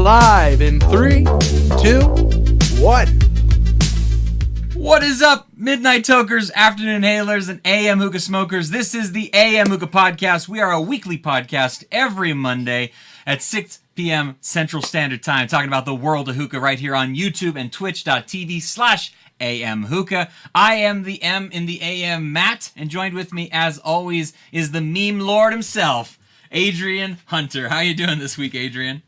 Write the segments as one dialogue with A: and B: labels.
A: live in 3, 2, 1.
B: What is up, Midnight Tokers, Afternoon Hailers, and AM Hookah Smokers? This is the AM Hookah Podcast. We are a weekly podcast every Monday at 6 p.m. Central Standard Time, talking about the world of hookah right here on YouTube and twitch.tv/AM Hookah. I am the M in the AM, Matt, and joined with me, as always, is the meme lord himself, Adrian Hunter. How you doing this week, Adrian?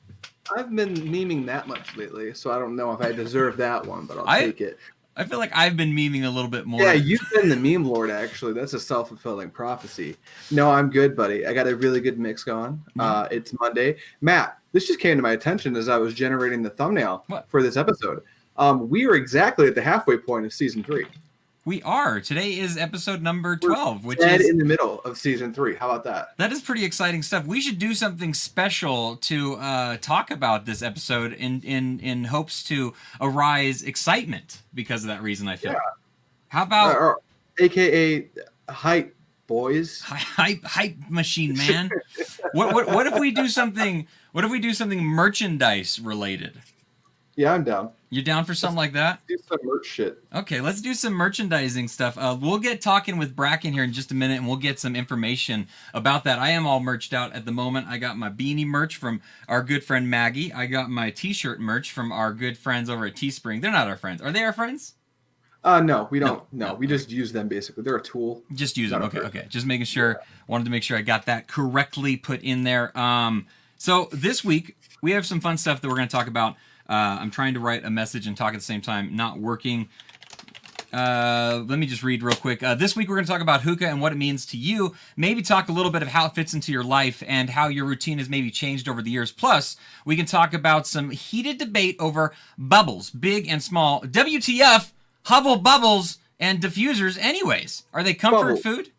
C: I've been memeing that much lately, so I don't know if I deserve that one, but I'll take it.
B: I feel like I've been memeing a little bit more.
C: Yeah, you've been the meme lord, actually. That's a self-fulfilling prophecy. No, I'm good, buddy. I got a really good mix going. It's Monday. Matt, this just came to my attention as I was generating the thumbnail for this episode. We are exactly at the halfway point of season 3.
B: We are. Today is episode number 12, which
C: is
B: in
C: the middle of season 3. How about that?
B: That is pretty exciting stuff. We should do something special to talk about this episode in hopes to arise excitement because of that reason, I feel. Yeah. How about
C: AKA hype boys?
B: Hype machine, man. What if we do something merchandise related?
C: Yeah, I'm down.
B: You down for something like that?
C: Do some merch shit.
B: Okay, let's do some merchandising stuff. We'll get talking with Bracken here in just a minute, and we'll get some information about that. I am all merched out at the moment. I got my beanie merch from our good friend Maggie. I got my t-shirt merch from our good friends over at Teespring. They're not our friends. Are they our friends?
C: No, we don't. No, we just use them, basically. They're a tool.
B: Just use them. Okay. Just making sure. Yeah. Wanted to make sure I got that correctly put in there. So this week, we have some fun stuff that we're going to talk about. I'm trying to write a message and talk at the same time, not working. Let me just read real quick. This week we're going to talk about hookah and what it means to you. Maybe talk a little bit of how it fits into your life and how your routine has maybe changed over the years. Plus, we can talk about some heated debate over bubbles, big and small. WTF, Hubble bubbles, and diffusers anyways. Are they comfort food?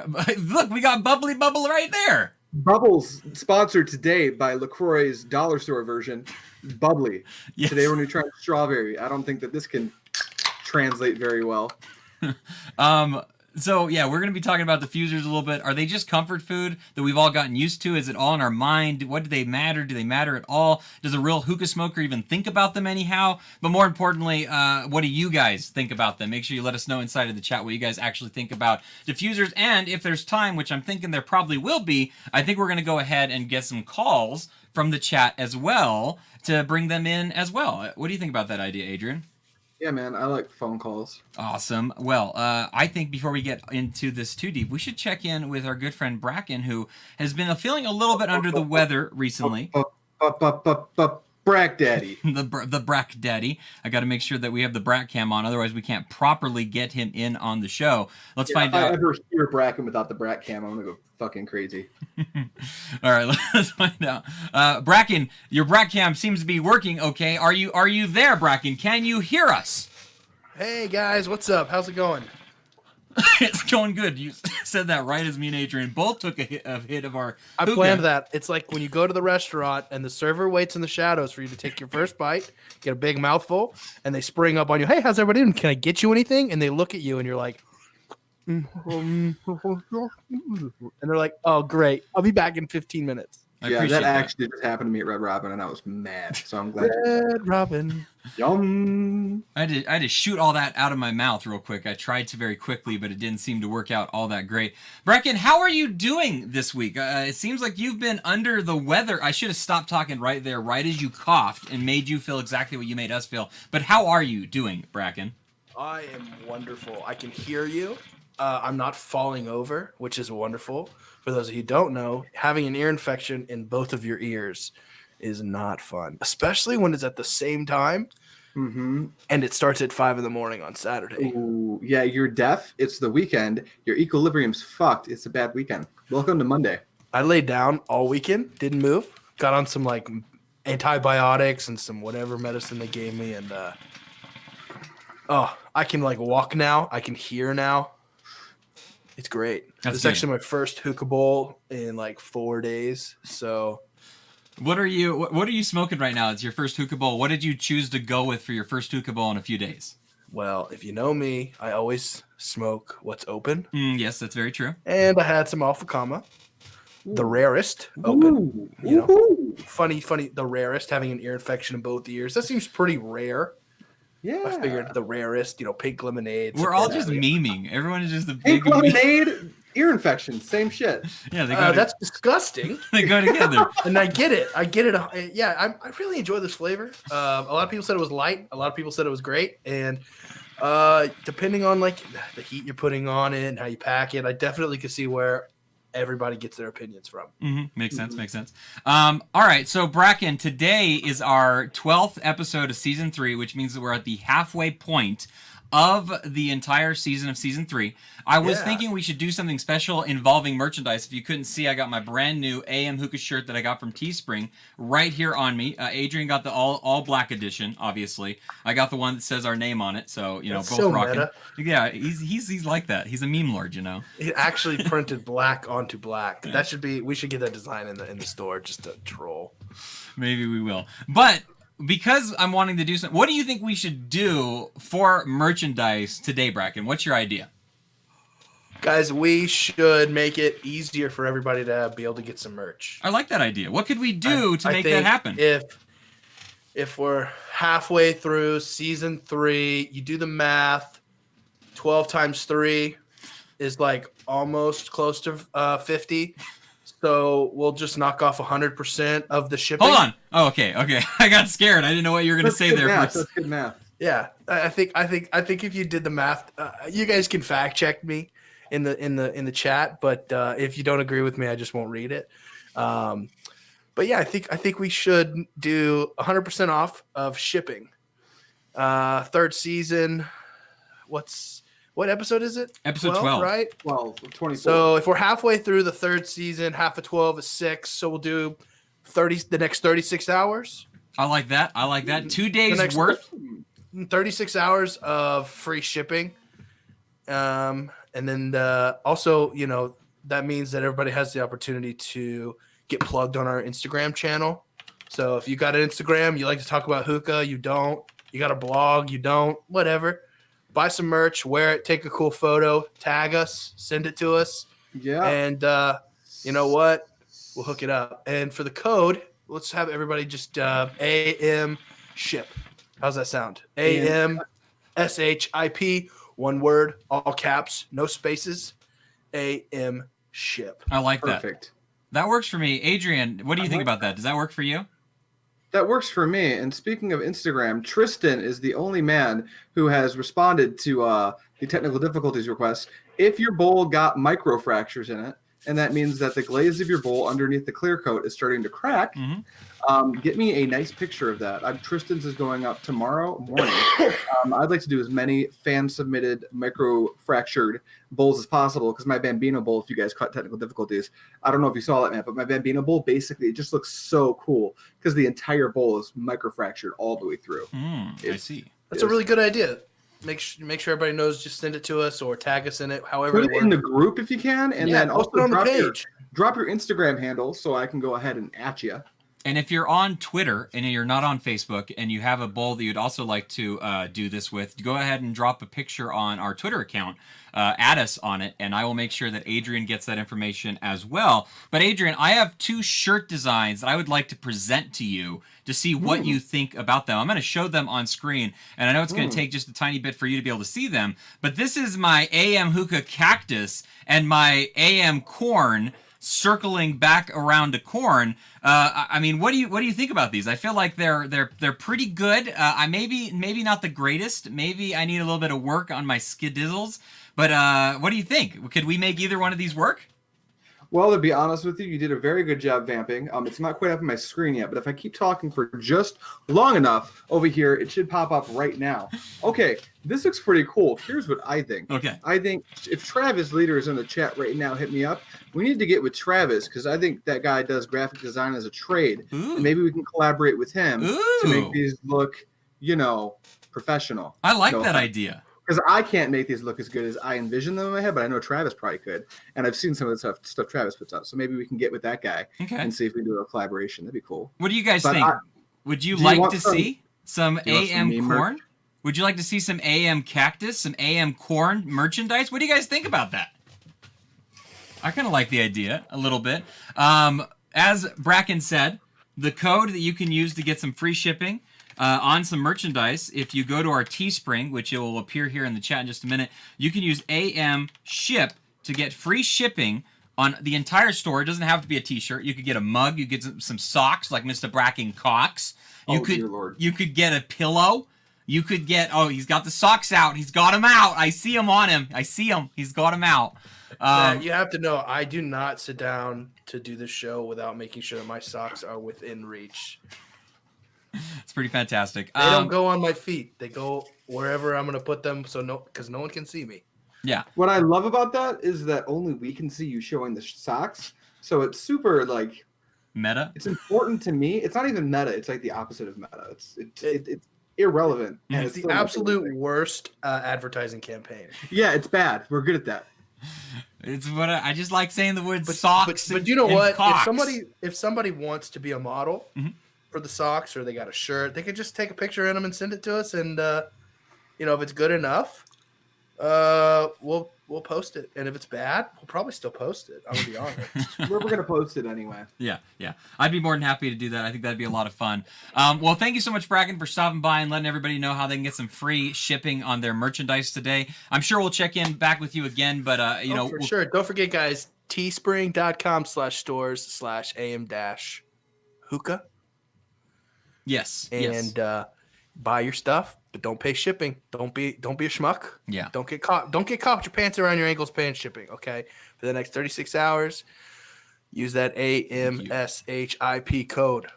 B: Look, we got Bubbly Bubble right there.
C: Bubbles, sponsored today by LaCroix's dollar store version. Bubbly. Yes. Today we're going to try strawberry. I don't think that this can translate very well. So yeah, we're going to be talking about diffusers a little bit. Are they just comfort food that we've all gotten used to? Is it all in our mind? What do they matter? Do they matter at all? Does a real hookah smoker even think about them anyhow? But more importantly, what do you guys think about them? Make sure you let us know inside of the chat what you guys actually think about diffusers. And if there's time, which I'm thinking there probably will be, I think we're going to go ahead and get some calls from the chat as well to bring them in as well. What do you think about that idea, Adrian? Yeah, man, I like phone calls.
B: Awesome. Well, I think before we get into this too deep, we should check in with our good friend Bracken, who has been feeling a little bit under the weather recently.
C: Brack Daddy.
B: the Brack Daddy. I got to make sure that we have the Brack cam on, otherwise we can't properly get him in on the show. Let's find out.
C: If I ever hear Bracken without the Brack cam, I'm going to go fucking crazy.
B: All right, let's find out. Bracken, your Brack cam seems to be working okay. Are you there, Bracken? Can you hear us?
A: Hey guys, what's up? How's it going?
B: It's going good. You said that right as me and Adrian both took a hit of our
A: I planned that. It's like when you go to the restaurant and the server waits in the shadows for you to take your first bite, get a big mouthful, and they spring up on you. Hey, how's everybody doing? Can I get you anything? And they look at you and you're like, and they're like, oh, great. I'll be back in 15 minutes.
C: Yeah, that actually just happened to me at Red Robin, and I was mad. So I'm glad.
A: Red Robin.
C: Yum.
B: I had to shoot all that out of my mouth real quick. I tried to very quickly, but it didn't seem to work out all that great. Bracken, how are you doing this week? It seems like you've been under the weather. I should have stopped talking right there, right as you coughed, and made you feel exactly what you made us feel. But how are you doing, Bracken?
A: I am wonderful. I can hear you. I'm not falling over, which is wonderful. For those of you who don't know, having an ear infection in both of your ears is not fun, especially when it's at the same time.
C: Mm-hmm.
A: And it starts at 5 a.m. on Saturday.
C: Ooh, yeah, you're deaf. It's the weekend. Your equilibrium's fucked. It's a bad weekend. Welcome to Monday.
A: I laid down all weekend, didn't move. Got on some like antibiotics and some whatever medicine they gave me, and I can like walk now. I can hear now. It's great. This is actually my first hookah bowl in like 4 days. So,
B: what are you smoking right now? It's your first hookah bowl. What did you choose to go with for your first hookah bowl in a few days?
A: Well, if you know me, I always smoke what's open.
B: Yes, that's very true.
A: And I had some Alpha Kama. the rarest open.
D: Ooh.
A: You know,
D: Ooh.
A: funny. The rarest, having an ear infection in both ears. That seems pretty rare.
D: Yeah.
A: I figured the rarest, pink lemonade.
C: We're all just memeing. Everyone is just a big
D: Pink lemonade, ear infection, same shit.
C: Yeah, they go.
A: That's disgusting.
C: They go together.
A: And I get it. Yeah, I really enjoy this flavor. A lot of people said it was light. A lot of people said it was great. And depending on like the heat you're putting on it and how you pack it, I definitely could see where everybody gets their opinions from.
C: Makes sense. All right, so Bracken, today is our 12th episode of season 3, which means that we're at the halfway point of the entire season of season 3. I was thinking we should do something special involving merchandise. If you couldn't see, I got my brand new AM Hookah shirt that I got from Teespring right here on me. Adrian got the all black edition, obviously. I got the one that says our name on it, so
A: That's
C: both
A: so
C: rocking.
A: meta.
C: Yeah, he's like that. He's a meme lord,
A: It actually printed black onto black. That should be. We should get that design in the store just to troll.
C: Maybe we will, but. Because I'm wanting to do something, what do you think we should do for merchandise today, Bracken? What's your idea?
A: Guys, we should make it easier for everybody to be able to get some merch.
C: I like that idea. What could we do to make that happen?
A: If we're halfway through season 3, you do the math. 12 times 3 is like almost close to 50. So we'll just knock off 100% of the shipping.
C: Hold on. Oh, okay. I got scared. I didn't know what you were going to say there.
D: That's good math.
A: Yeah, I think if you did the math, you guys can fact check me in the chat. But if you don't agree with me, I just won't read it. But yeah, I think we should do 100% off of shipping. Third season. What episode is it?
C: Episode 12.
A: Right?
D: 12, 24.
A: So if we're halfway through the third season, half of 12 is 6. So we'll do the next 36 hours.
C: I like that. 2 days worth.
A: 36 hours of free shipping. And then also, that means that everybody has the opportunity to get plugged on our Instagram channel. So if you got an Instagram, you like to talk about hookah, you don't. You got a blog, you don't. Whatever. Buy some merch, wear it, take a cool photo, tag us, send it to us.
D: Yeah.
A: And you know what? We'll hook it up. And for the code, let's have everybody just AM ship. How's that sound? AM SHIP, one word, all caps, no spaces. AM ship.
C: I like that.
D: Perfect.
C: That works for me. Adrian, what do you think about that? Does that work for you?
D: That works for me. And speaking of Instagram, Tristan is the only man who has responded to the technical difficulties request. If your bowl got micro fractures in it, and that means that the glaze of your bowl underneath the clear coat is starting to crack, get me a nice picture of that. Tristan's is going up tomorrow morning. I'd like to do as many fan-submitted micro-fractured bowls as possible because my Bambino bowl, if you guys caught technical difficulties, I don't know if you saw that, man, but my Bambino bowl, basically, it just looks so cool because the entire bowl is micro-fractured all the way through.
C: I see.
A: That's a really good idea. Make sure everybody knows. Just send it to us or tag us in it. However,
D: put it in the group if you can, and then
A: post
D: also
A: it on the page.
D: Drop your Instagram handle so I can go ahead and at you.
C: And if you're on Twitter and you're not on Facebook and you have a bowl that you'd also like to do this with, go ahead and drop a picture on our Twitter account. Add us on it, and I will make sure that Adrian gets that information as well. But Adrian, I have 2 shirt designs that I would like to present to you to see what you think about them. I'm going to show them on screen, and I know it's going to take just a tiny bit for you to be able to see them. But this is my AM Hookah cactus and my AM corn circling back around a corn. I mean, what do you think about these? I feel like they're pretty good. I maybe not the greatest. Maybe I need a little bit of work on my skidizzles. But what do you think? Could we make either one of these work?
D: Well, to be honest with you, you did a very good job vamping. It's not quite up on my screen yet, but if I keep talking for just long enough over here, it should pop up right now. Okay, this looks pretty cool. Here's what I think.
C: Okay.
D: I think if Travis Leader is in the chat right now, hit me up. We need to get with Travis because I think that guy does graphic design as a trade.
C: Ooh.
D: And maybe we can collaborate with him to
C: Ooh.
D: make these look, professional.
C: I like that idea.
D: Because I can't make these look as good as I envision them in my head, but I know Travis probably could. And I've seen some of the stuff Travis puts out. So maybe we can get with that guy and see if we can do a collaboration. That'd be cool.
C: What do you guys think? Would you like to see some AM
D: meme
C: corn?
D: merch?
C: Would you like to see some AM cactus, some AM corn merchandise? What do you guys think about that?
B: I kind of like the idea a little bit. As Bracken said, the code that you can use to get some free shipping on some merchandise, if you go to our Teespring, which it will appear here in the chat in just a minute, you can use AM Ship to get free shipping on the entire store. It doesn't have to be a t-shirt. You could get a mug. You could get some socks like Mr. Bracken Cox.
D: Dear Lord.
B: You could get a pillow. You could get, he's got the socks out. He's got them out. I see them on him. I see him. He's got them out.
A: You have to know, I do not sit down to do this show without making sure that my socks are within reach.
B: It's pretty fantastic.
A: They don't go on my feet. They go wherever I'm going to put them because no one can see me.
B: Yeah.
D: What I love about that is that only we can see you showing the socks. So it's super like
B: meta.
D: It's important to me. It's not even meta. It's like the opposite of meta. It's irrelevant. And
A: It's the absolute worst advertising campaign.
D: Yeah, it's bad. We're good at that.
B: It's what I just like saying the word socks.
A: But you know what?
B: Cocks.
A: If somebody wants to be a model for the socks, or they got a shirt, they could just take a picture in them and send it to us. And if it's good enough, we'll post it. And if it's bad, we'll probably still post it. I'm gonna be honest.
D: We're gonna post it anyway.
B: Yeah. I'd be more than happy to do that. I think that'd be a lot of fun. Well, thank you so much, Bracken, for stopping by and letting everybody know how they can get some free shipping on their merchandise today. I'm sure we'll check in back with you again, but
A: for sure. Don't forget, guys, teespring.com/stores/am-hookah.
B: Yes.
A: And buy your stuff, but don't pay shipping. Don't be a schmuck.
B: Yeah.
A: Don't get caught with your pants around your ankles paying shipping. Okay. For the next 36 hours, use that AMSHIP code.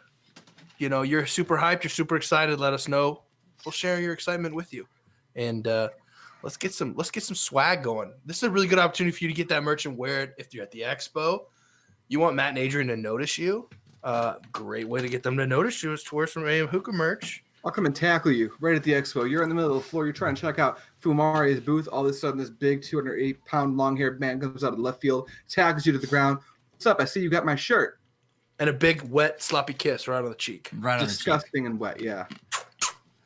A: You're super hyped. You're super excited. Let us know. We'll share your excitement with you. And let's get some swag going. This is a really good opportunity for you to get that merch and wear it if you're at the expo. You want Matt and Adrian to notice you. Great way to get them to notice you is to wear some AM Hookah merch.
D: I'll come and tackle you right at the expo. You're in the middle of the floor. You're trying to check out Fumari's booth. All of a sudden, this big 208-pound long-haired man comes out of the left field, tackles you to the ground. What's up? I see you got my shirt.
A: And a big, wet, sloppy kiss right on the cheek.
B: Right on
D: Disgusting and wet, yeah.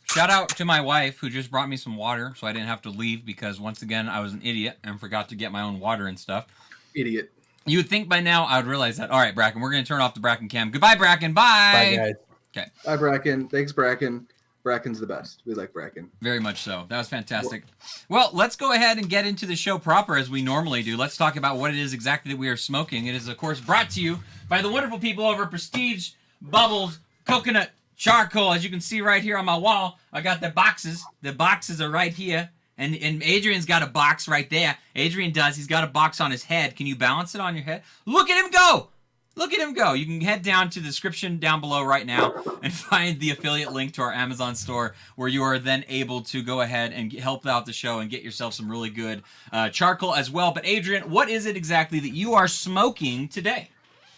B: Shout out to my wife who just brought me some water so I didn't have to leave because, once again, I was an idiot and forgot to get my own water and stuff.
D: Idiot.
B: You would think by now I would realize that. All right, Bracken, we're going to turn off the Bracken cam. Goodbye, Bracken. Bye.
A: Bye, guys.
B: Okay.
D: Bye, Bracken. Thanks, Bracken. Bracken's the best. We like Bracken.
B: Very much so. That was fantastic. Well, let's go ahead and get into the show proper as we normally do. Let's talk about what it is exactly that we are smoking. It is, of course, brought to you by the wonderful people over at Prestige Bubbles Coconut Charcoal. As you can see right here on my wall, I got the boxes. The boxes are right here. And Adrian's got a box right there. Adrian does. He's got a box on his head. Can you balance it on your head? Look at him go! Look at him go. You can head down to the description down below right now and find the affiliate link to our Amazon store where you are then able to go ahead and help out the show and get yourself some really good charcoal as well. But Adrian, what is it exactly that you are smoking today?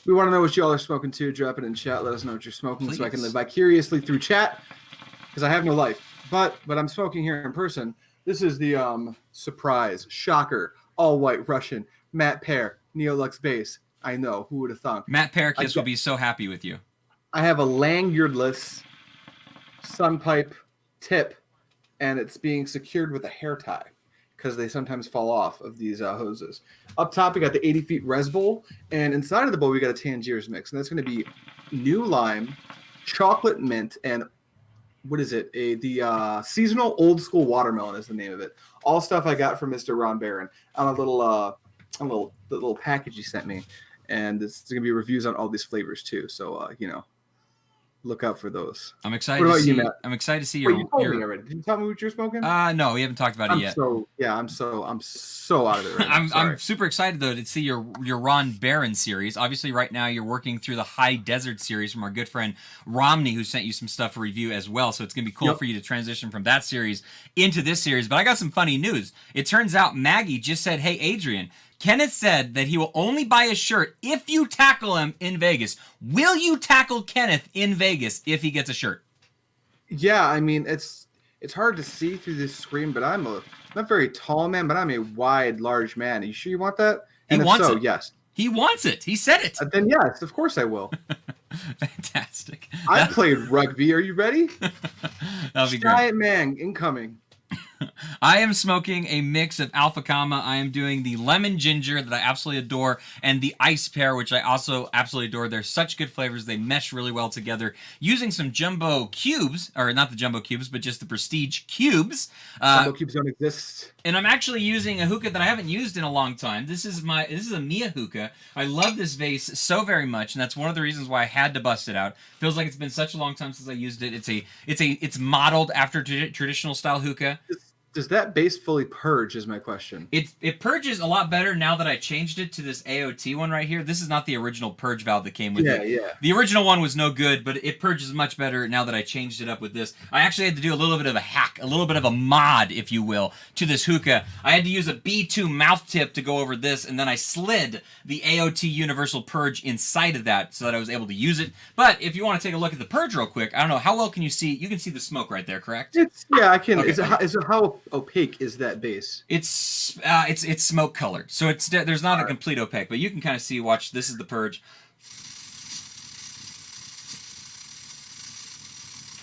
D: We want to know what y'all are smoking too. Drop it in chat. Let us know what you're smoking
B: Please.
D: so I can live vicariously through chat because I have no life. But I'm smoking here in person. This is the surprise, shocker, all-white Russian, Matt Pear, Neolux base. I know. Who would have thought?
B: Matt Parakiss will be so happy with you.
D: I have a lanyardless sunpipe tip, and it's being secured with a hair tie because they sometimes fall off of these hoses. Up top, we got the 80 feet Res Bowl, and inside of the bowl, we got a Tangiers mix, and that's going to be new lime, chocolate mint, and what is it? The seasonal old school watermelon is the name of it. All stuff I got from Mr. Ron Barron on a little package he sent me. And it's going to be reviews on all these flavors too. So, look out for those.
B: I'm excited
D: What
B: to
D: about
B: see.
D: you, Matt?
B: I'm excited to see
D: Wait,
B: your.
D: you told me already. Did you tell me what you're smoking?
B: No, we haven't talked about it yet.
D: I'm so out of it right now.
B: I'm super excited though to see your Ron Barron series. Obviously, right now you're working through the High Desert series from our good friend Romney, who sent you some stuff for review as well. So it's gonna be cool for you to transition from that series into this series. But I got some funny news. It turns out Maggie just said, "Hey, Adrian, Kenneth said that he will only buy a shirt if you tackle him in Vegas. Will you tackle Kenneth in Vegas if he gets a shirt?"
D: Yeah, I mean it's hard to see through this screen, but I'm not very tall man, but I'm a wide, large man. Are you sure you want that? And
B: He wants
D: so,
B: it.
D: yes.
B: He wants it. He said it.
D: Then yes, of course I will.
B: Fantastic.
D: I played rugby. Are you ready?
B: That'll be great.
D: Giant man incoming.
B: I am smoking a mix of Alpha Kama. I am doing the lemon ginger that I absolutely adore, and the ice pear, which I also absolutely adore. They're such good flavors. They mesh really well together. Using some jumbo cubes, or not the jumbo cubes, but just the prestige cubes.
D: Jumbo cubes don't exist.
B: And I'm actually using a hookah that I haven't used in a long time. This is a Mia hookah. I love this vase so very much, and that's one of the reasons why I had to bust it out. Feels like it's been such a long time since I used it. It's modeled after traditional style hookah.
D: Does that base fully purge is my question.
B: It purges a lot better now that I changed it to this AOT one right here. This is not the original purge valve that came with it.
D: Yeah.
B: The original one was no good, but it purges much better now that I changed it up with this. I actually had to do a little bit of a hack, a little bit of a mod, if you will, to this hookah. I had to use a B2 mouth tip to go over this, and then I slid the AOT Universal Purge inside of that so that I was able to use it. But if you want to take a look at the purge real quick, I don't know, how well can you see? You can see the smoke right there, correct?
D: I can.
B: Okay.
D: Is it how opaque is that base?
B: It's smoke colored, so there's not a complete opaque, but you can kind of see. Watch, this is the purge.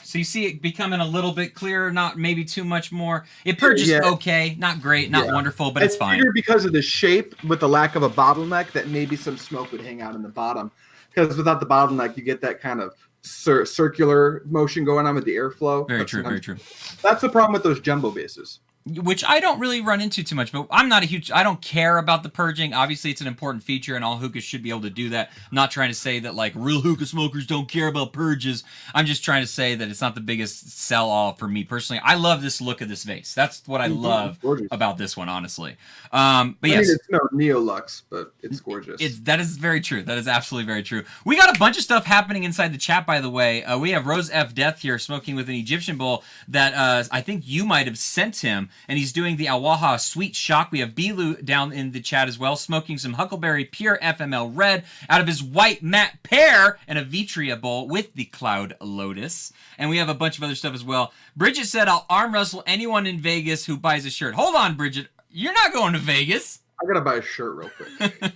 B: So you see it becoming a little bit clearer, not maybe too much more. It purges okay, not great, not wonderful, but it's fine. I figured
D: because of the shape, with the lack of a bottleneck, that maybe some smoke would hang out in the bottom. Because without the bottleneck, you get that kind of circular motion going on with the airflow.
B: Very true, very true.
D: That's the problem with those jumbo bases.
B: Which I don't really run into too much, but I don't care about the purging. Obviously, it's an important feature, and all hookahs should be able to do that. I'm not trying to say that, like, real hookah smokers don't care about purges. I'm just trying to say that it's not the biggest sell-all for me personally. I love this look of this vase. That's what I love about this one, honestly. But yes.
D: It's no Neolux, but it's gorgeous.
B: That is very true. That is absolutely very true. We got a bunch of stuff happening inside the chat, by the way. We have Rose F. Death here smoking with an Egyptian bowl that I think you might have sent him. And he's doing the Awaha Sweet Shock. We have Bilu down in the chat as well, smoking some Huckleberry Pure FML Red out of his white matte pear and a Vitria bowl with the Cloud Lotus. And we have a bunch of other stuff as well. Bridget said, I'll arm wrestle anyone in Vegas who buys a shirt. Hold on, Bridget. You're not going to Vegas.
D: I gotta buy a shirt real quick.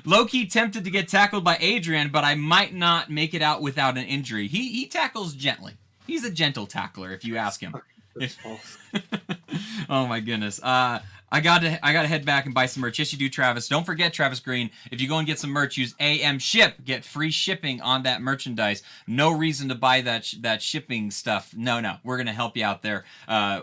B: Low-key tempted to get tackled by Adrian, but I might not make it out without an injury. He tackles gently. He's a gentle tackler, if you ask him.
D: That's false.
B: Oh my goodness. I gotta head back and buy some merch. Yes, you do, Travis. Don't forget, Travis Green, if you go and get some merch, use AM Ship. Get free shipping on that merchandise. No reason to buy that shipping stuff. No. We're gonna help you out there.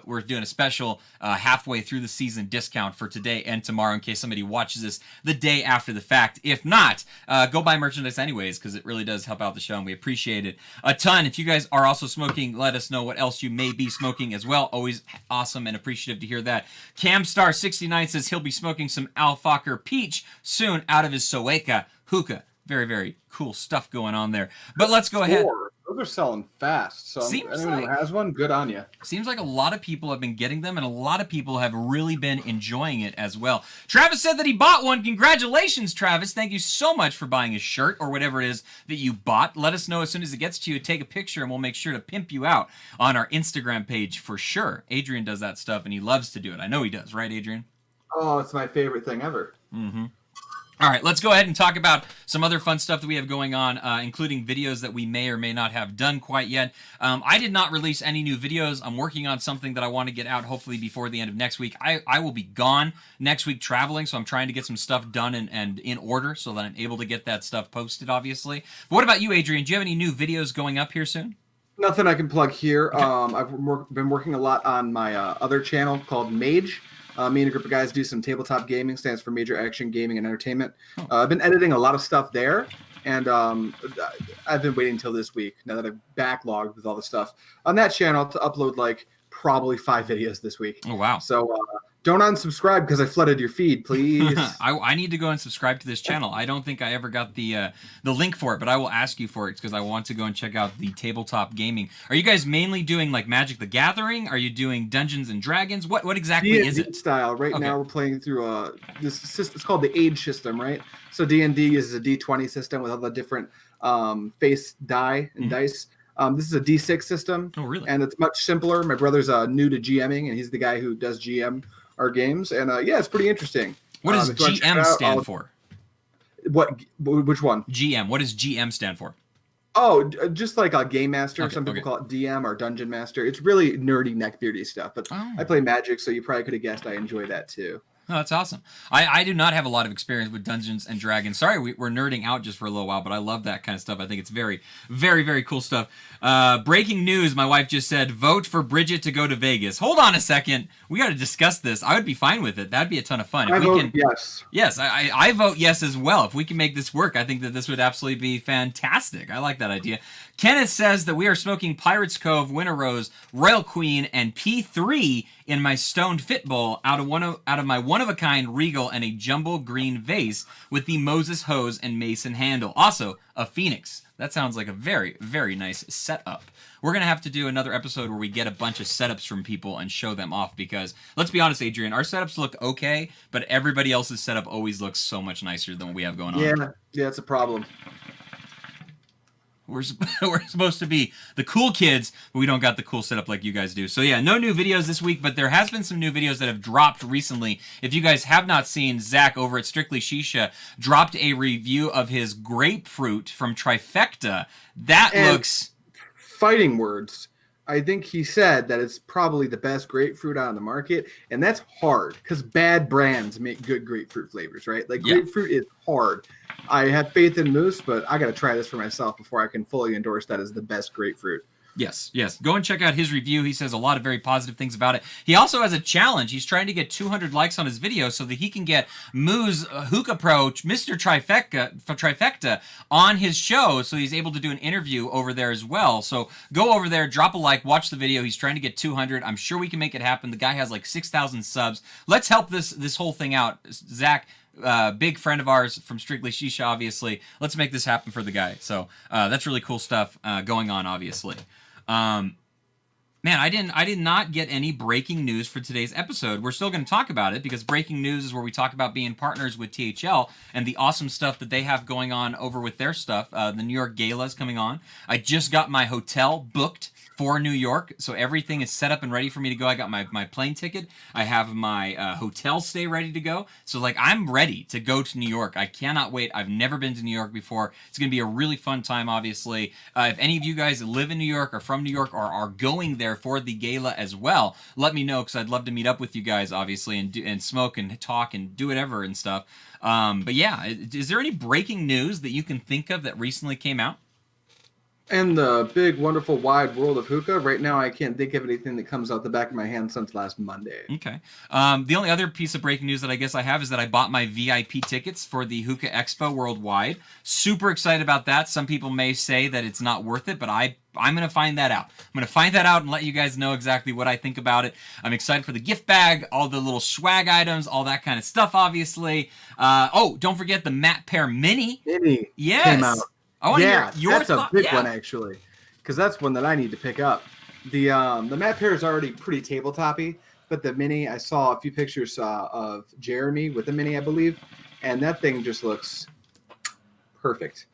B: We're doing a special halfway through the season discount for today and tomorrow in case somebody watches this the day after the fact. If not, go buy merchandise anyways because it really does help out the show and we appreciate it a ton. If you guys are also smoking, let us know what else you may be smoking as well. Always awesome and appreciative to hear that. Camstar69 says he'll be smoking some Al Fakir Peach soon out of his Soeka hookah. Very, very cool stuff going on there. But let's go ahead.
D: Those are selling fast. So anyone who has one, good on you.
B: Seems like a lot of people have been getting them, and a lot of people have really been enjoying it as well. Travis said that he bought one. Congratulations, Travis. Thank you so much for buying a shirt or whatever it is that you bought. Let us know as soon as it gets to you. Take a picture, and we'll make sure to pimp you out on our Instagram page for sure. Adrian does that stuff, and he loves to do it. I know he does. Right, Adrian?
D: Oh, it's my favorite thing ever.
B: Mm-hmm. All right, let's go ahead and talk about some other fun stuff that we have going on, including videos that we may or may not have done quite yet. I did not release any new videos. I'm working on something that I want to get out hopefully before the end of next week. I will be gone next week traveling, so I'm trying to get some stuff done and in order so that I'm able to get that stuff posted, obviously. But what about you, Adrian? Do you have any new videos going up here soon?
D: Nothing I can plug here. Okay. I've been working a lot on my other channel called Mage. Me and a group of guys do some tabletop gaming, stands for Major Action Gaming and Entertainment. I've been editing a lot of stuff there, and I've been waiting until this week, now that I've backlogged with all the stuff on that channel, to upload like probably 5 videos this week.
B: Oh, wow.
D: So don't unsubscribe because I flooded your feed, please.
B: I need to go and subscribe to this channel. I don't think I ever got the link for it, but I will ask you for it because I want to go and check out the tabletop gaming. Are you guys mainly doing like Magic the Gathering? Are you doing Dungeons and Dragons? What exactly is it?
D: Style. Right now we're playing through this system. It's called the Age system, right? So D&D is a D20 system with all the different face die and dice. This is a D6 system.
B: Oh, really?
D: And it's much simpler. My brother's new to GMing, and he's the guy who does GM our games. And yeah, it's pretty interesting.
B: What does GM stand for?
D: Which one?
B: GM. What does GM stand for?
D: Oh, just like a game master.
B: Okay,
D: Some people
B: okay.
D: call it DM or dungeon master. It's really nerdy neckbeardy stuff. But
B: Oh.
D: I play Magic, so you probably could have guessed I enjoy that too.
B: Oh, that's awesome. I do not have a lot of experience with Dungeons and Dragons. Sorry, we're nerding out just for a little while, but I love that kind of stuff. I think it's very, very, very cool stuff. Breaking news, my wife just said, vote for Bridget to go to Vegas. Hold on a second. We got to discuss this. I would be fine with it. That'd be a ton of fun.
D: I
B: If we
D: vote
B: can,
D: yes.
B: Yes, I vote yes as well. If we can make this work, I think that this would absolutely be fantastic. I like that idea. Kenneth says that we are smoking Pirates Cove, Winter Rose, Royal Queen, and P3 in my Stoned Fit Bowl out of my one-of-a-kind Regal and a jumbo green vase with the Moses hose and mason handle. Also, a Phoenix. That sounds like a very, very nice setup. We're going to have to do another episode where we get a bunch of setups from people and show them off because, let's be honest, Adrian, our setups look okay, but everybody else's setup always looks so much nicer than what we have going on.
D: Yeah, it's a problem.
B: We're supposed to be the cool kids, but we don't got the cool setup like you guys do. So yeah, no new videos this week, but there has been some new videos that have dropped recently. If you guys have not seen, Zach over at Strictly Shisha dropped a review of his grapefruit from Trifecta. That looks...
D: Fighting words. I think he said that it's probably the best grapefruit on the market, and that's hard because bad brands make good grapefruit flavors, right? Like grapefruit is hard. I have faith in Moose, but I got to try this for myself before I can fully endorse that as the best grapefruit.
B: Yes. Go and check out his review. He says a lot of very positive things about it. He also has a challenge. He's trying to get 200 likes on his video so that he can get Moo's Hookah Pro, Mr. Trifecta, on his show so he's able to do an interview over there as well. So go over there, drop a like, watch the video. He's trying to get 200. I'm sure we can make it happen. The guy has like 6,000 subs. Let's help this whole thing out. Zach, big friend of ours from Strictly Shisha, obviously. Let's make this happen for the guy. So that's really cool stuff going on, obviously. Man, I did not get any breaking news for today's episode. We're still going to talk about it because breaking news is where we talk about being partners with THL and the awesome stuff that they have going on over with their stuff. The New York Gala is coming on. I just got my hotel booked for New York, so everything is set up and ready for me to go. I got my plane ticket. I have my hotel stay ready to go. So like I'm ready to go to New York. I cannot wait. I've never been to New York before. It's going to be a really fun time, obviously. If any of you guys live in New York or from New York or are going there for the gala as well, let me know because I'd love to meet up with you guys, obviously, and smoke and talk and do whatever and stuff. But yeah, is there any breaking news that you can think of that recently came out?
D: And the big, wonderful, wide world of hookah. Right now, I can't think of anything that comes out the back of my hand since last Monday.
B: Okay. The only other piece of breaking news that I guess I have is that I bought my VIP tickets for the Hookah Expo Worldwide. Super excited about that. Some people may say that it's not worth it, but I'm going to find that out. I'm going to find that out and let you guys know exactly what I think about it. I'm excited for the gift bag, all the little swag items, all that kind of stuff, obviously. Oh, don't forget the Matt Pear Mini. Yes.
D: Came out.
B: I want to hear your
D: that's a big one, actually, because that's one that I need to pick up. The Matte Pair is already pretty tabletop-y, but the Mini, I saw a few pictures of Jeremy with the Mini, I believe, and that thing just looks perfect.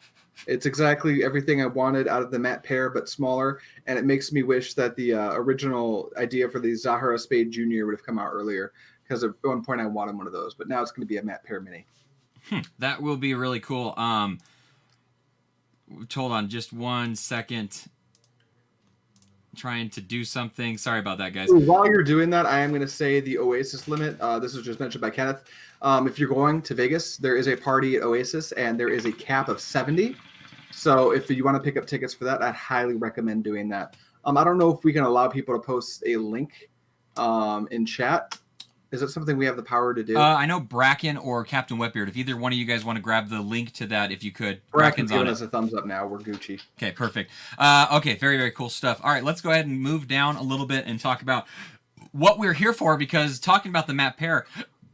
D: It's exactly everything I wanted out of the Matte Pair, but smaller, and it makes me wish that the original idea for the Zahara Spade Jr. would have come out earlier, because at one point I wanted one of those, but now it's going to be a Matte Pair Mini.
B: That will be really cool. Hold on just 1 second. I'm trying to do something. Sorry about that, guys.
D: While you're doing that, I am going to say the Oasis limit. This was just mentioned by Kenneth. If you're going to Vegas, there is a party at Oasis, and there is a cap of 70. So if you want to pick up tickets for that, I'd highly recommend doing that. I don't know if we can allow people to post a link in chat. Is it something we have the power to do?
B: I know Bracken or Captain Wetbeard. If either one of you guys want to grab the link to that, if you could.
D: Bracken's giving us a thumbs up now. We're Gucci.
B: Okay, perfect. Okay, very, very cool stuff. All right, let's go ahead and move down a little bit and talk about what we're here for, because talking about the Matte Pair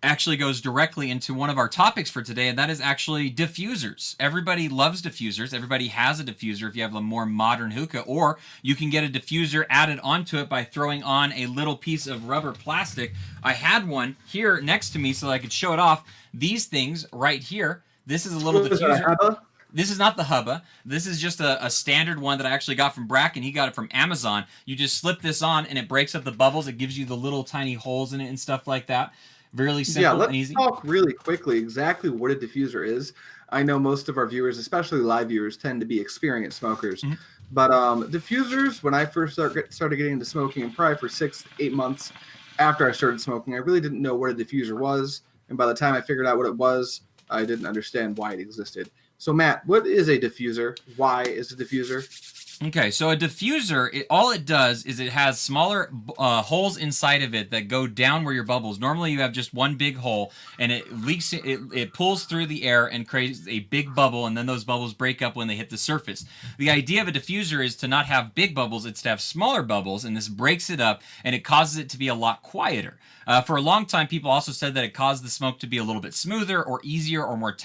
B: actually goes directly into one of our topics for today, and that is actually diffusers. Everybody loves diffusers. Everybody has a diffuser if you have a more modern hookah, or you can get a diffuser added onto it by throwing on a little piece of rubber plastic. I had one here next to me so I could show it off. These things right here, this is a little diffuser. This is not the hubba. This is just a standard one that I actually got from Bracken. He got it from Amazon. You just slip this on and it breaks up the bubbles. It gives you the little tiny holes in it and stuff like that. Really simple and easy.
D: Let's talk really quickly exactly what a diffuser is. I know most of our viewers, especially live viewers, tend to be experienced smokers.
B: Mm-hmm.
D: But diffusers, when I first started getting into smoking, and probably for 6-8 months after I started smoking, I really didn't know what a diffuser was. And by the time I figured out what it was, I didn't understand why it existed. So Matt, what is a diffuser? Why is a diffuser?
B: Okay, so a diffuser, all it does is it has smaller holes inside of it that go down where your bubbles. Normally you have just one big hole, and it leaks. It pulls through the air and creates a big bubble, and then those bubbles break up when they hit the surface. The idea of a diffuser is to not have big bubbles; it's to have smaller bubbles, and this breaks it up, and it causes it to be a lot quieter. For a long time, people also said that it caused the smoke to be a little bit smoother or easier or more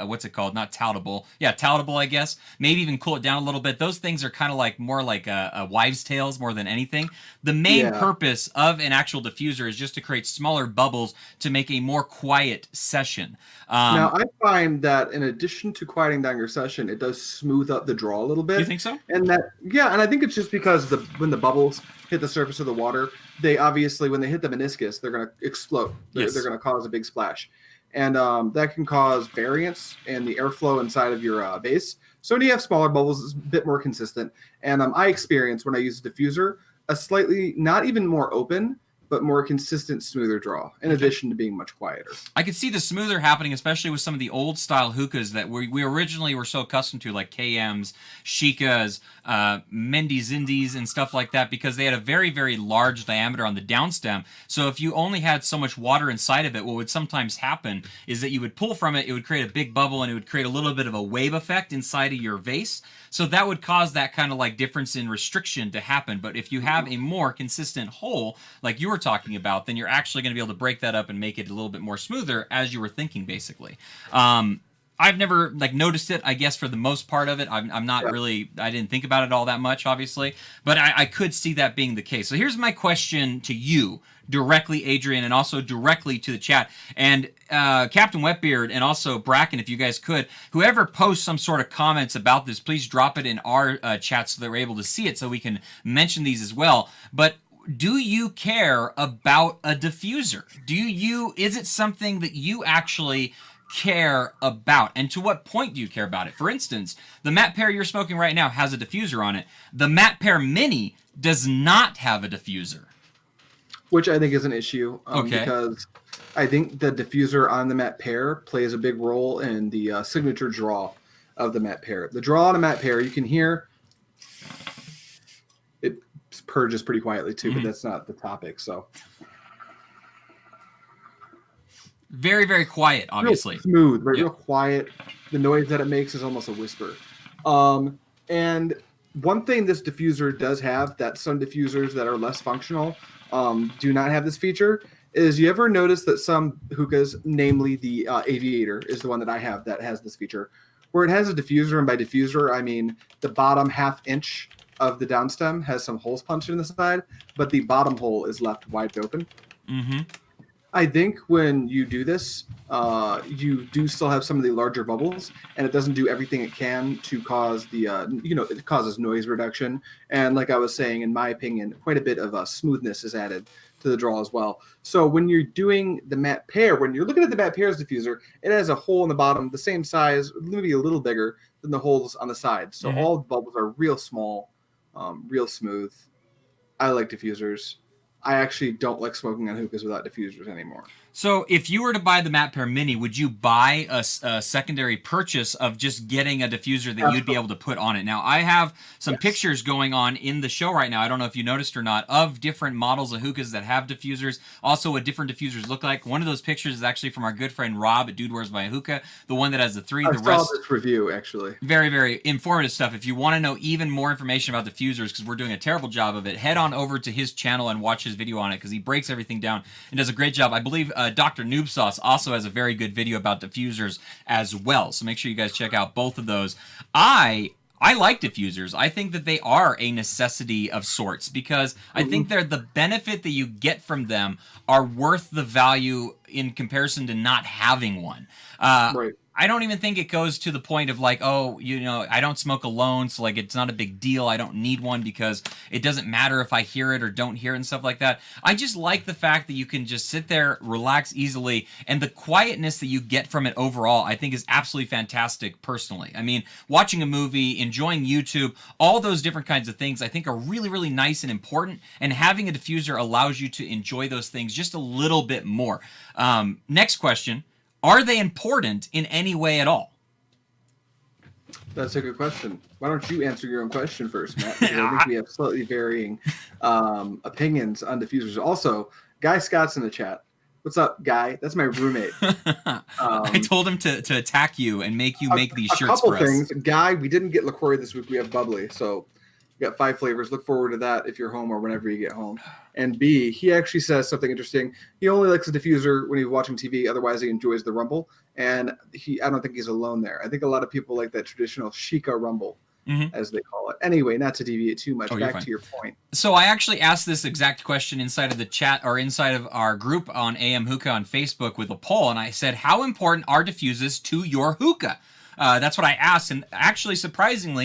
B: what's it called? Not toutable. Yeah, toutable, I guess. Maybe even cool it down a little bit. Those things are kind of like more like a wives' tales more than anything. The main purpose of an actual diffuser is just to create smaller bubbles to make a more quiet session.
D: Now, I find that in addition to quieting down your session, it does smooth up the draw a little bit.
B: You think so?
D: And and I think it's just because when the bubbles hit the surface of the water, they obviously, when they hit the meniscus, they're going to explode. They're going to cause a big splash. And that can cause variance in the airflow inside of your base. So when you have smaller bubbles, it's a bit more consistent. And I experienced when I used a diffuser, a slightly, not even more open, but more consistent, smoother draw, in addition to being much quieter.
B: I could see the smoother happening, especially with some of the old style hookahs that we originally were so accustomed to, like KMs, Shikas, Mendy Zindies, and stuff like that, because they had a very, very large diameter on the downstem. So if you only had so much water inside of it, what would sometimes happen is that you would pull from it, it would create a big bubble, and it would create a little bit of a wave effect inside of your vase. So that would cause that kind of like difference in restriction to happen. But if you have a more consistent hole, like you were talking about, then you're actually going to be able to break that up and make it a little bit more smoother, as you were thinking, basically. I've never noticed it, I guess, for the most part of it. I'm not really, I didn't think about it all that much, obviously, but I could see that being the case. So here's my question to you directly, Adrian, and also directly to the chat. And Captain Wetbeard and also Bracken, if you guys could, whoever posts some sort of comments about this, please drop it in our chat so that we're able to see it so we can mention these as well. But do you care about a diffuser? Is it something that you actually care about, and to what point do you care about it? For instance, the Matt Pear you're smoking right now has a diffuser on it. The Matt Pear Mini does not have a diffuser,
D: which I think is an issue. Because I think the diffuser on the Matt Pear plays a big role in the signature draw of the Matt Pear. The draw on a Matt Pear, you can hear it purges pretty quietly too, but that's not the topic. So
B: very, very quiet, obviously.
D: Real smooth, right? Real quiet. The noise that it makes is almost a whisper. And one thing this diffuser does have that some diffusers that are less functional do not have this feature is, you ever notice that some hookahs, namely the Aviator is the one that I have that has this feature, where it has a diffuser, and by diffuser I mean the bottom half inch of the downstem has some holes punched in the side, but the bottom hole is left wide open. I think when you do this, you do still have some of the larger bubbles, and it doesn't do everything it can to cause the, it causes noise reduction. And like I was saying, in my opinion, quite a bit of smoothness is added to the draw as well. So when you're doing the Matt Pear, when you're looking at the Matt Pear's diffuser, it has a hole in the bottom, the same size, maybe a little bigger than the holes on the side. So all the bubbles are real small, real smooth. I like diffusers. I actually don't like smoking on hookahs without diffusers anymore.
B: So if you were to buy the Matt Pear Mini, would you buy a secondary purchase of just getting a diffuser that you'd be able to put on it? Now, I have some pictures going on in the show right now, I don't know if you noticed or not, of different models of hookahs that have diffusers, also what different diffusers look like. One of those pictures is actually from our good friend Rob at Dude Wears My Hookah, the one that has the three.
D: I saw this review, actually.
B: Very, very informative stuff. If you want to know even more information about diffusers, because we're doing a terrible job of it, head on over to his channel and watch his video on it, because he breaks everything down and does a great job. I believe Dr. Noob Sauce also has a very good video about diffusers as well. So make sure you guys check out both of those. I like diffusers. I think that they are a necessity of sorts, because I think they're the benefit that you get from them are worth the value in comparison to not having one.
D: Right.
C: I don't even think it goes to the point of like, oh, I don't smoke alone, so like it's not a big deal. I don't need one because it doesn't matter if I hear it or don't hear it and stuff like that. I just like the fact that you can just sit there, relax easily, and the quietness that you get from it overall, I think is absolutely fantastic personally. I mean, watching a movie, enjoying YouTube, all those different kinds of things I think are really, really nice and important, and having a diffuser allows you to enjoy those things just a little bit more. Next question. Are they important in any way at all?
D: That's a good question. Why don't you answer your own question first, Matt? I think we have slightly varying opinions on diffusers. Also, Guy Scott's in the chat. What's up, Guy? That's my roommate.
C: I told him to attack you and make you make these shirts for us.
D: A couple things. Guy, we didn't get LaCroix this week. We have bubbly. So we got 5 flavors. Look forward to that if you're home or whenever you get home. And B, he actually says something interesting. He only likes a diffuser when he's watching TV. Otherwise, he enjoys the rumble. And I don't think he's alone there. I think a lot of people like that traditional Sheikah rumble, as they call it. Anyway, not to deviate too much. Back to your point.
C: So I actually asked this exact question inside of the chat or inside of our group on AM Hookah on Facebook with a poll. And I said, how important are diffusers to your hookah? That's what I asked, and actually,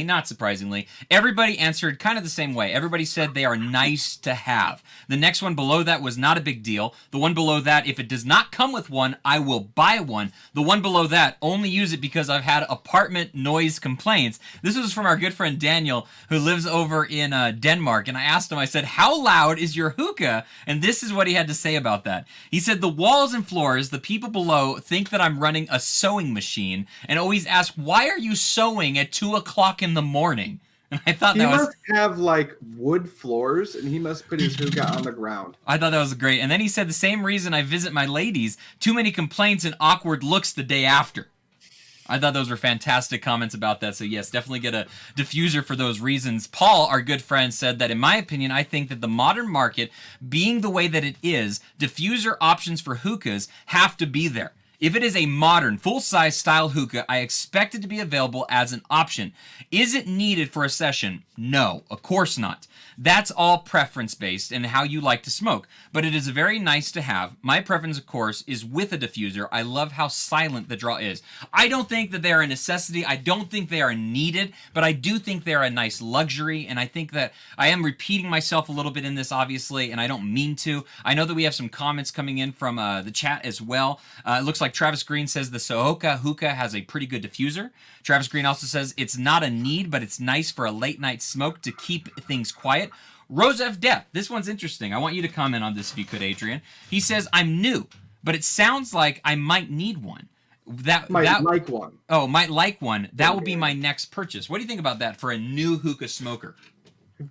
C: not surprisingly, everybody answered kind of the same way. Everybody said they are nice to have. The next one below that was not a big deal. The one below that, if it does not come with one, I will buy one. The one below that, only use it because I've had apartment noise complaints. This was from our good friend Daniel, who lives over in Denmark, and I asked him, I said, how loud is your hookah? And this is what he had to say about that. He said, the walls and floors, the people below think that I'm running a sewing machine, and always ask, why are you sewing at 2:00 in the morning? And I thought
D: he must have like wood floors, and he must put his hookah on the ground.
C: I thought that was great. And then he said the same reason I visit my ladies, too many complaints and awkward looks the day after. I thought those were fantastic comments about that. So yes, definitely get a diffuser for those reasons. Paul, our good friend, said that in my opinion, I think that the modern market, being the way that it is, diffuser options for hookahs have to be there. If it is a modern, full-size style hookah, I expect it to be available as an option. Is it needed for a session? No, of course not. That's all preference-based and how you like to smoke. But it is very nice to have. My preference, of course, is with a diffuser. I love how silent the draw is. I don't think that they are a necessity. I don't think they are needed, but I do think they are a nice luxury, and I think that I am repeating myself a little bit in this, obviously, and I don't mean to. I know that we have some comments coming in from the chat as well. It looks like Travis Green says the Sohoka hookah has a pretty good diffuser. Travis Green also says it's not a need, but it's nice for a late night smoke to keep things quiet. Rose F. Death, this one's interesting. I want you to comment on this if you could, Adrian. He says, I'm new, but it sounds like I might need one.
D: Might like one.
C: Oh, might like one. That will be my next purchase. What do you think about that for a new hookah smoker?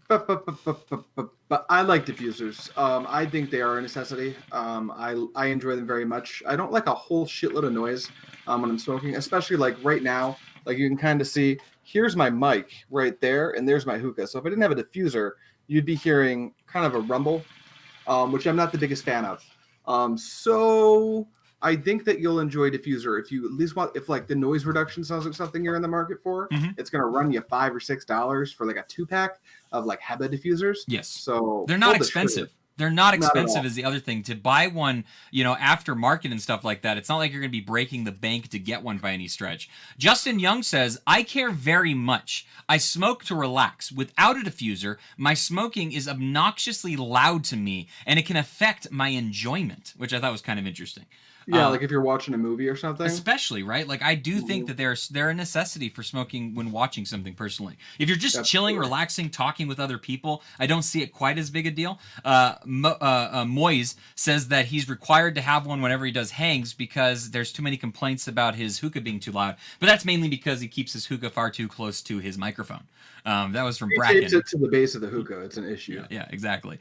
D: But I like diffusers. I think they are a necessity. I enjoy them very much. I don't like a whole shitload of noise when I'm smoking, especially like right now. Like you can kind of see, here's my mic right there, and there's my hookah. So if I didn't have a diffuser, you'd be hearing kind of a rumble, which I'm not the biggest fan of. So I think that you'll enjoy diffuser if you at least want, if like the noise reduction sounds like something you're in the market for, it's going to run you $5 or $6 for like a 2-pack of like Heba diffusers.
C: Yes.
D: So
C: they're not expensive. They're not expensive is the other thing. To buy one, after market and stuff like that, it's not like you're going to be breaking the bank to get one by any stretch. Justin Young says, I care very much. I smoke to relax. Without a diffuser, my smoking is obnoxiously loud to me, and it can affect my enjoyment, which I thought was kind of interesting.
D: Yeah, like if you're watching a movie or something.
C: Especially, right? Like I do think that they're a necessity for smoking when watching something personally. If you're just chilling, relaxing, talking with other people, I don't see it quite as big a deal. Moise says that he's required to have one whenever he does hangs because there's too many complaints about his hookah being too loud. But that's mainly because he keeps his hookah far too close to his microphone. That was from Bracken.
D: To the base of the hookah, it's an issue.
C: Yeah, exactly.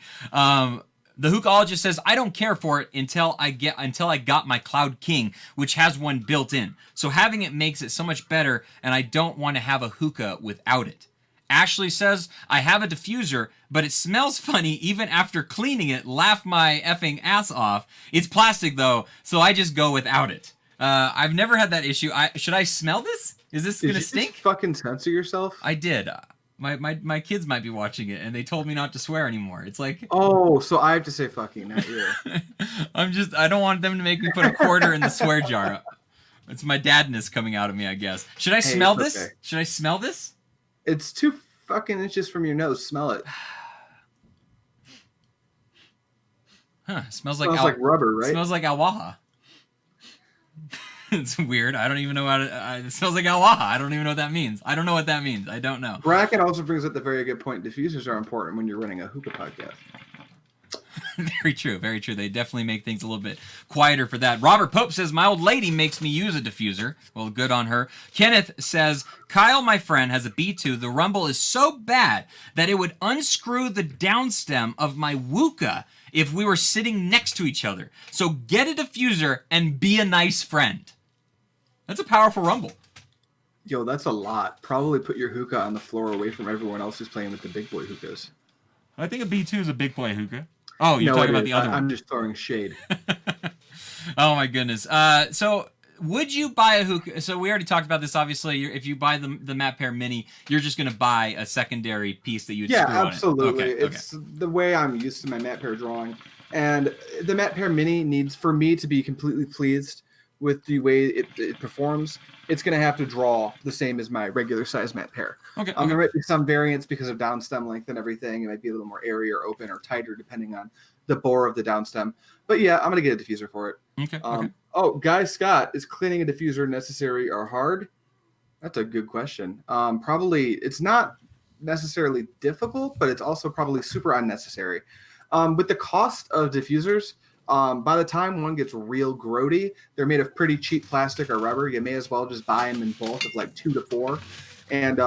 C: The hookahologist says, I don't care for it until I got my Cloud King, which has one built in. So having it makes it so much better, and I don't want to have a hookah without it. Ashley says, I have a diffuser, but it smells funny even after cleaning it. Laugh my effing ass off. It's plastic though, so I just go without it. I've never had that issue. Should I smell this? Is this going to stink?
D: Did you just fucking censor yourself?
C: I did. My kids might be watching it, and they told me not to swear anymore. It's like,
D: oh, so I have to say fucking, not you.
C: I don't want them to make me put a quarter in the swear jar.
B: It's my dadness coming out of me, I guess. Should I smell this?
D: Okay.
B: Should I smell this?
D: It's 2 fucking inches from your nose. Smell it.
B: Huh? Smells
D: Smells like rubber, right?
B: Smells like Awaha. It's weird. I don't even know how to. It smells like Awaha. I don't even know what that means. I don't know what that means. I don't know.
D: Bracken also brings up the very good point. Diffusers are important when you're running a hookah podcast.
B: Very true. Very true. They definitely make things a little bit quieter for that. Robert Pope says, my old lady makes me use a diffuser. Well, good on her. Kenneth says, Kyle, my friend, has a B2. The rumble is so bad that it would unscrew the downstem of my Wooka if we were sitting next to each other. So get a diffuser and be a nice friend. That's a powerful rumble.
D: Yo, that's a lot. Probably put your hookah on the floor away from everyone else who's playing with the big boy hookahs.
B: I think a B2 is a big boy hookah. Oh, you're talking about the other one.
D: I'm just throwing shade.
B: Oh my goodness. So would you buy a hookah? So we already talked about this. Obviously, if you buy the Matt Pair Mini, you're just going to buy a secondary piece that you would screw
D: absolutely.
B: on it. Okay,
D: it's the way I'm used to my Matt Pair drawing, and the Matt Pair Mini needs for me to be completely pleased with the way it performs. It's going to have to draw the same as my regular size Matt Pair.
B: Okay.
D: There might be some variants because of downstem length and everything. It might be a little more airy or open or tighter depending on the bore of the downstem. But yeah, I'm going to get a diffuser for it.
B: Okay.
D: Oh, Guy Scott, is cleaning a diffuser necessary or hard? That's a good question. Probably it's not necessarily difficult, but it's also probably super unnecessary. With the cost of diffusers, by the time one gets real grody, they're made of pretty cheap plastic or rubber. You may as well just buy them in bulk of like 2 to 4. And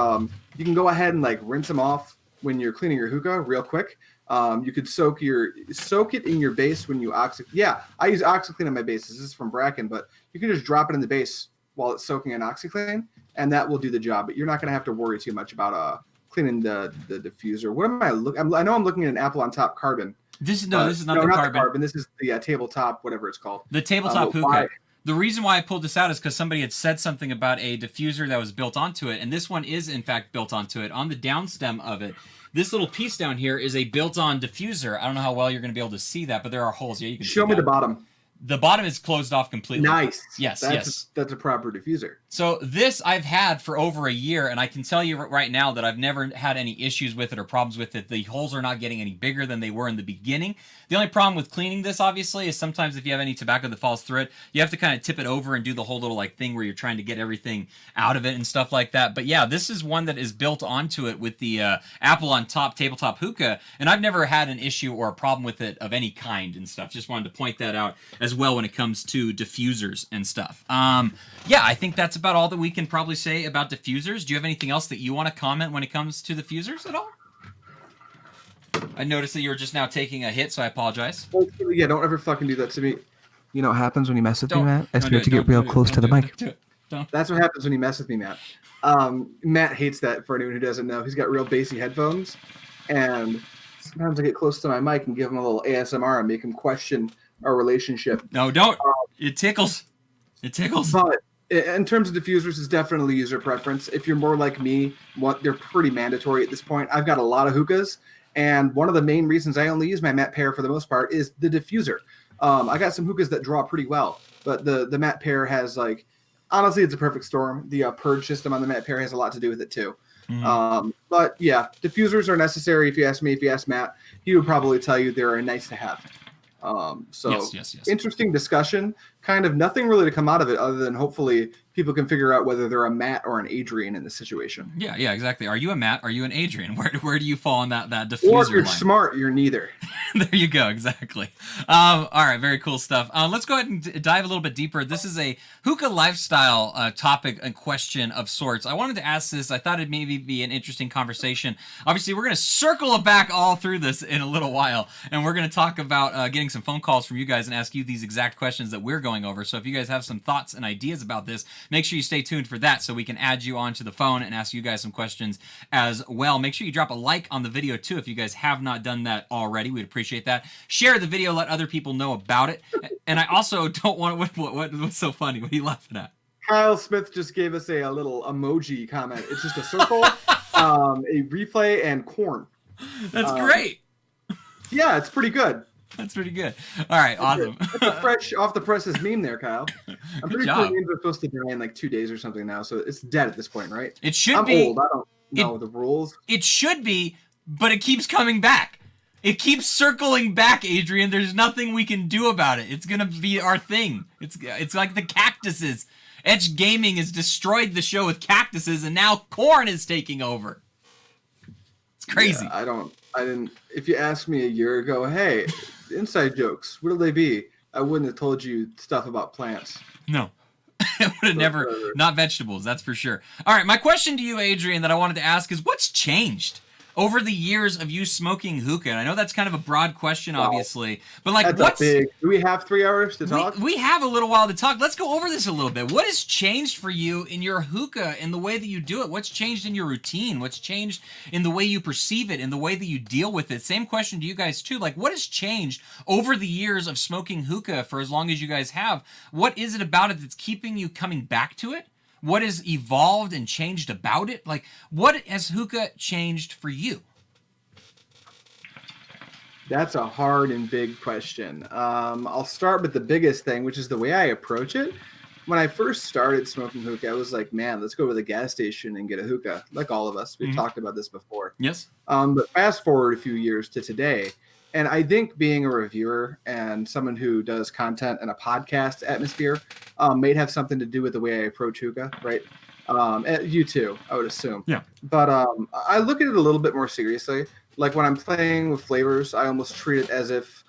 D: you can go ahead and like rinse them off when you're cleaning your hookah real quick. You could soak it in your base when you Yeah, I use OxyClean on my bases. This is from Bracken, but you can just drop it in the base while it's soaking in OxyClean, and that will do the job. But you're not going to have to worry too much about cleaning the diffuser. What am I looking? I know I'm looking at an Apple on Top Carbon.
B: This is not the carbon.
D: This is the tabletop, whatever it's called.
B: The tabletop hookah. The reason why I pulled this out is because somebody had said something about a diffuser that was built onto it, and this one is in fact built onto it. On the downstem of it, this little piece down here is a built-on diffuser. I don't know how well you're going to be able to see that, but there are holes. Yeah, you can
D: show me the bottom.
B: The bottom is closed off completely.
D: Nice.
B: Yes,
D: that's a proper diffuser.
B: So this I've had for over a year, and I can tell you right now that I've never had any issues with it or problems with it. The holes are not getting any bigger than they were in the beginning. The only problem with cleaning this, obviously, is sometimes if you have any tobacco that falls through it, you have to kind of tip it over and do the whole little like thing where you're trying to get everything out of it and stuff like that. But yeah, this is one that is built onto it with the Apple on Top tabletop hookah, and I've never had an issue or a problem with it of any kind and stuff. Just wanted to point that out as well when it comes to diffusers and stuff. Yeah, I think that's about all that we can probably say about diffusers. Do you have anything else that you want to comment when it comes to diffusers at all? I noticed that you were just now taking a hit, so I apologize.
D: Yeah, don't ever fucking do that to me.
E: You know what happens when you mess with me,
B: Don't.
E: Matt? I
B: Don't
E: start
B: do
E: to
B: it.
E: get real
B: Don't do it.
E: close to the
B: Don't
E: mic.
B: do it. Don't.
D: That's what happens when you mess with me, Matt. Matt hates that. For anyone who doesn't know, he's got real bassy headphones, and sometimes I get close to my mic and give him a little ASMR and make him question our relationship.
B: No, don't. It tickles. It tickles.
D: But in terms of diffusers, it's definitely user preference. If you're more like me, they're pretty mandatory at this point. I've got a lot of hookahs, and one of the main reasons I only use my Matt Pair for the most part is the diffuser. I got some hookahs that draw pretty well, but the Matt Pair has honestly, it's a perfect storm. The purge system on the Matt Pair has a lot to do with it too.
B: Mm-hmm.
D: But yeah, diffusers are necessary. If you ask me, if you ask Matt, he would probably tell you they're nice to have.
B: Yes.
D: Interesting discussion. Kind of nothing really to come out of it other than hopefully people can figure out whether they're a Matt or an Adrian in this situation.
B: Yeah, exactly. Are you a Matt? Are you an Adrian? Where do you fall on that diffuser
D: Or if you're
B: line?
D: smart, you're neither.
B: There you go. Exactly. All right. Very cool stuff. Let's go ahead and dive a little bit deeper. This is a hookah lifestyle topic and question of sorts. I wanted to ask this. I thought it'd maybe be an interesting conversation. Obviously, we're going to circle it back all through this in a little while, and we're going to talk about getting some phone calls from you guys and ask you these exact questions that we're going over. So if you guys have some thoughts and ideas about this, make sure you stay tuned for that so we can add you onto the phone and ask you guys some questions as well. Make sure you drop a like on the video too if you guys have not done that already. We'd appreciate that. Share the video, let other people know about it. And I also don't want what's so funny? What are you laughing at?
D: Kyle Smith just gave us a little emoji comment. It's just a circle, a replay, and corn.
B: That's great.
D: Yeah, it's pretty good.
C: That's pretty good. All right, awesome.
D: That's a fresh off the presses meme there, Kyle. I'm pretty
C: job.
D: sure memes are supposed to die in like 2 days or something now, so it's dead at this point, right?
C: It should
D: I'm
C: be.
D: old. I don't know the rules.
C: It should be, but it keeps coming back. It keeps circling back, Adrian. There's nothing we can do about it. It's gonna be our thing. It's like the cactuses. Edge Gaming has destroyed the show with cactuses, and now corn is taking over. It's crazy.
D: Yeah, I didn't. If you asked me a year ago, hey, inside jokes, what'll they be? I wouldn't have told you stuff about plants.
C: No. I would have never, not vegetables, that's for sure. All right, my question to you, Adrian, that I wanted to ask is what's changed over the years of you smoking hookah? And I know that's kind of a broad question, obviously, but like
D: That's big. Do we have 3 hours to talk?
C: We have a little while to talk. Let's go over this a little bit. What has changed for you in your hookah, in the way that you do it? What's changed in your routine? What's changed in the way you perceive it, in the way that you deal with it? Same question to you guys too. Like, what has changed over the years of smoking hookah for as long as you guys have? What is it about it that's keeping you coming back to it? What has evolved and changed about it? Like, what has hookah changed for you?
D: That's a hard and big question. I'll start with the biggest thing, which is the way I approach it. When I first started smoking hookah, I was like, man, let's go to the gas station and get a hookah, like all of us. We've talked about this before.
C: Yes.
D: But fast forward a few years to today, and I think being a reviewer and someone who does content in a podcast atmosphere may have something to do with the way I approach hookah, right? You too, I would assume.
C: Yeah.
D: But I look at it a little bit more seriously. Like when I'm playing with flavors, I almost treat it as if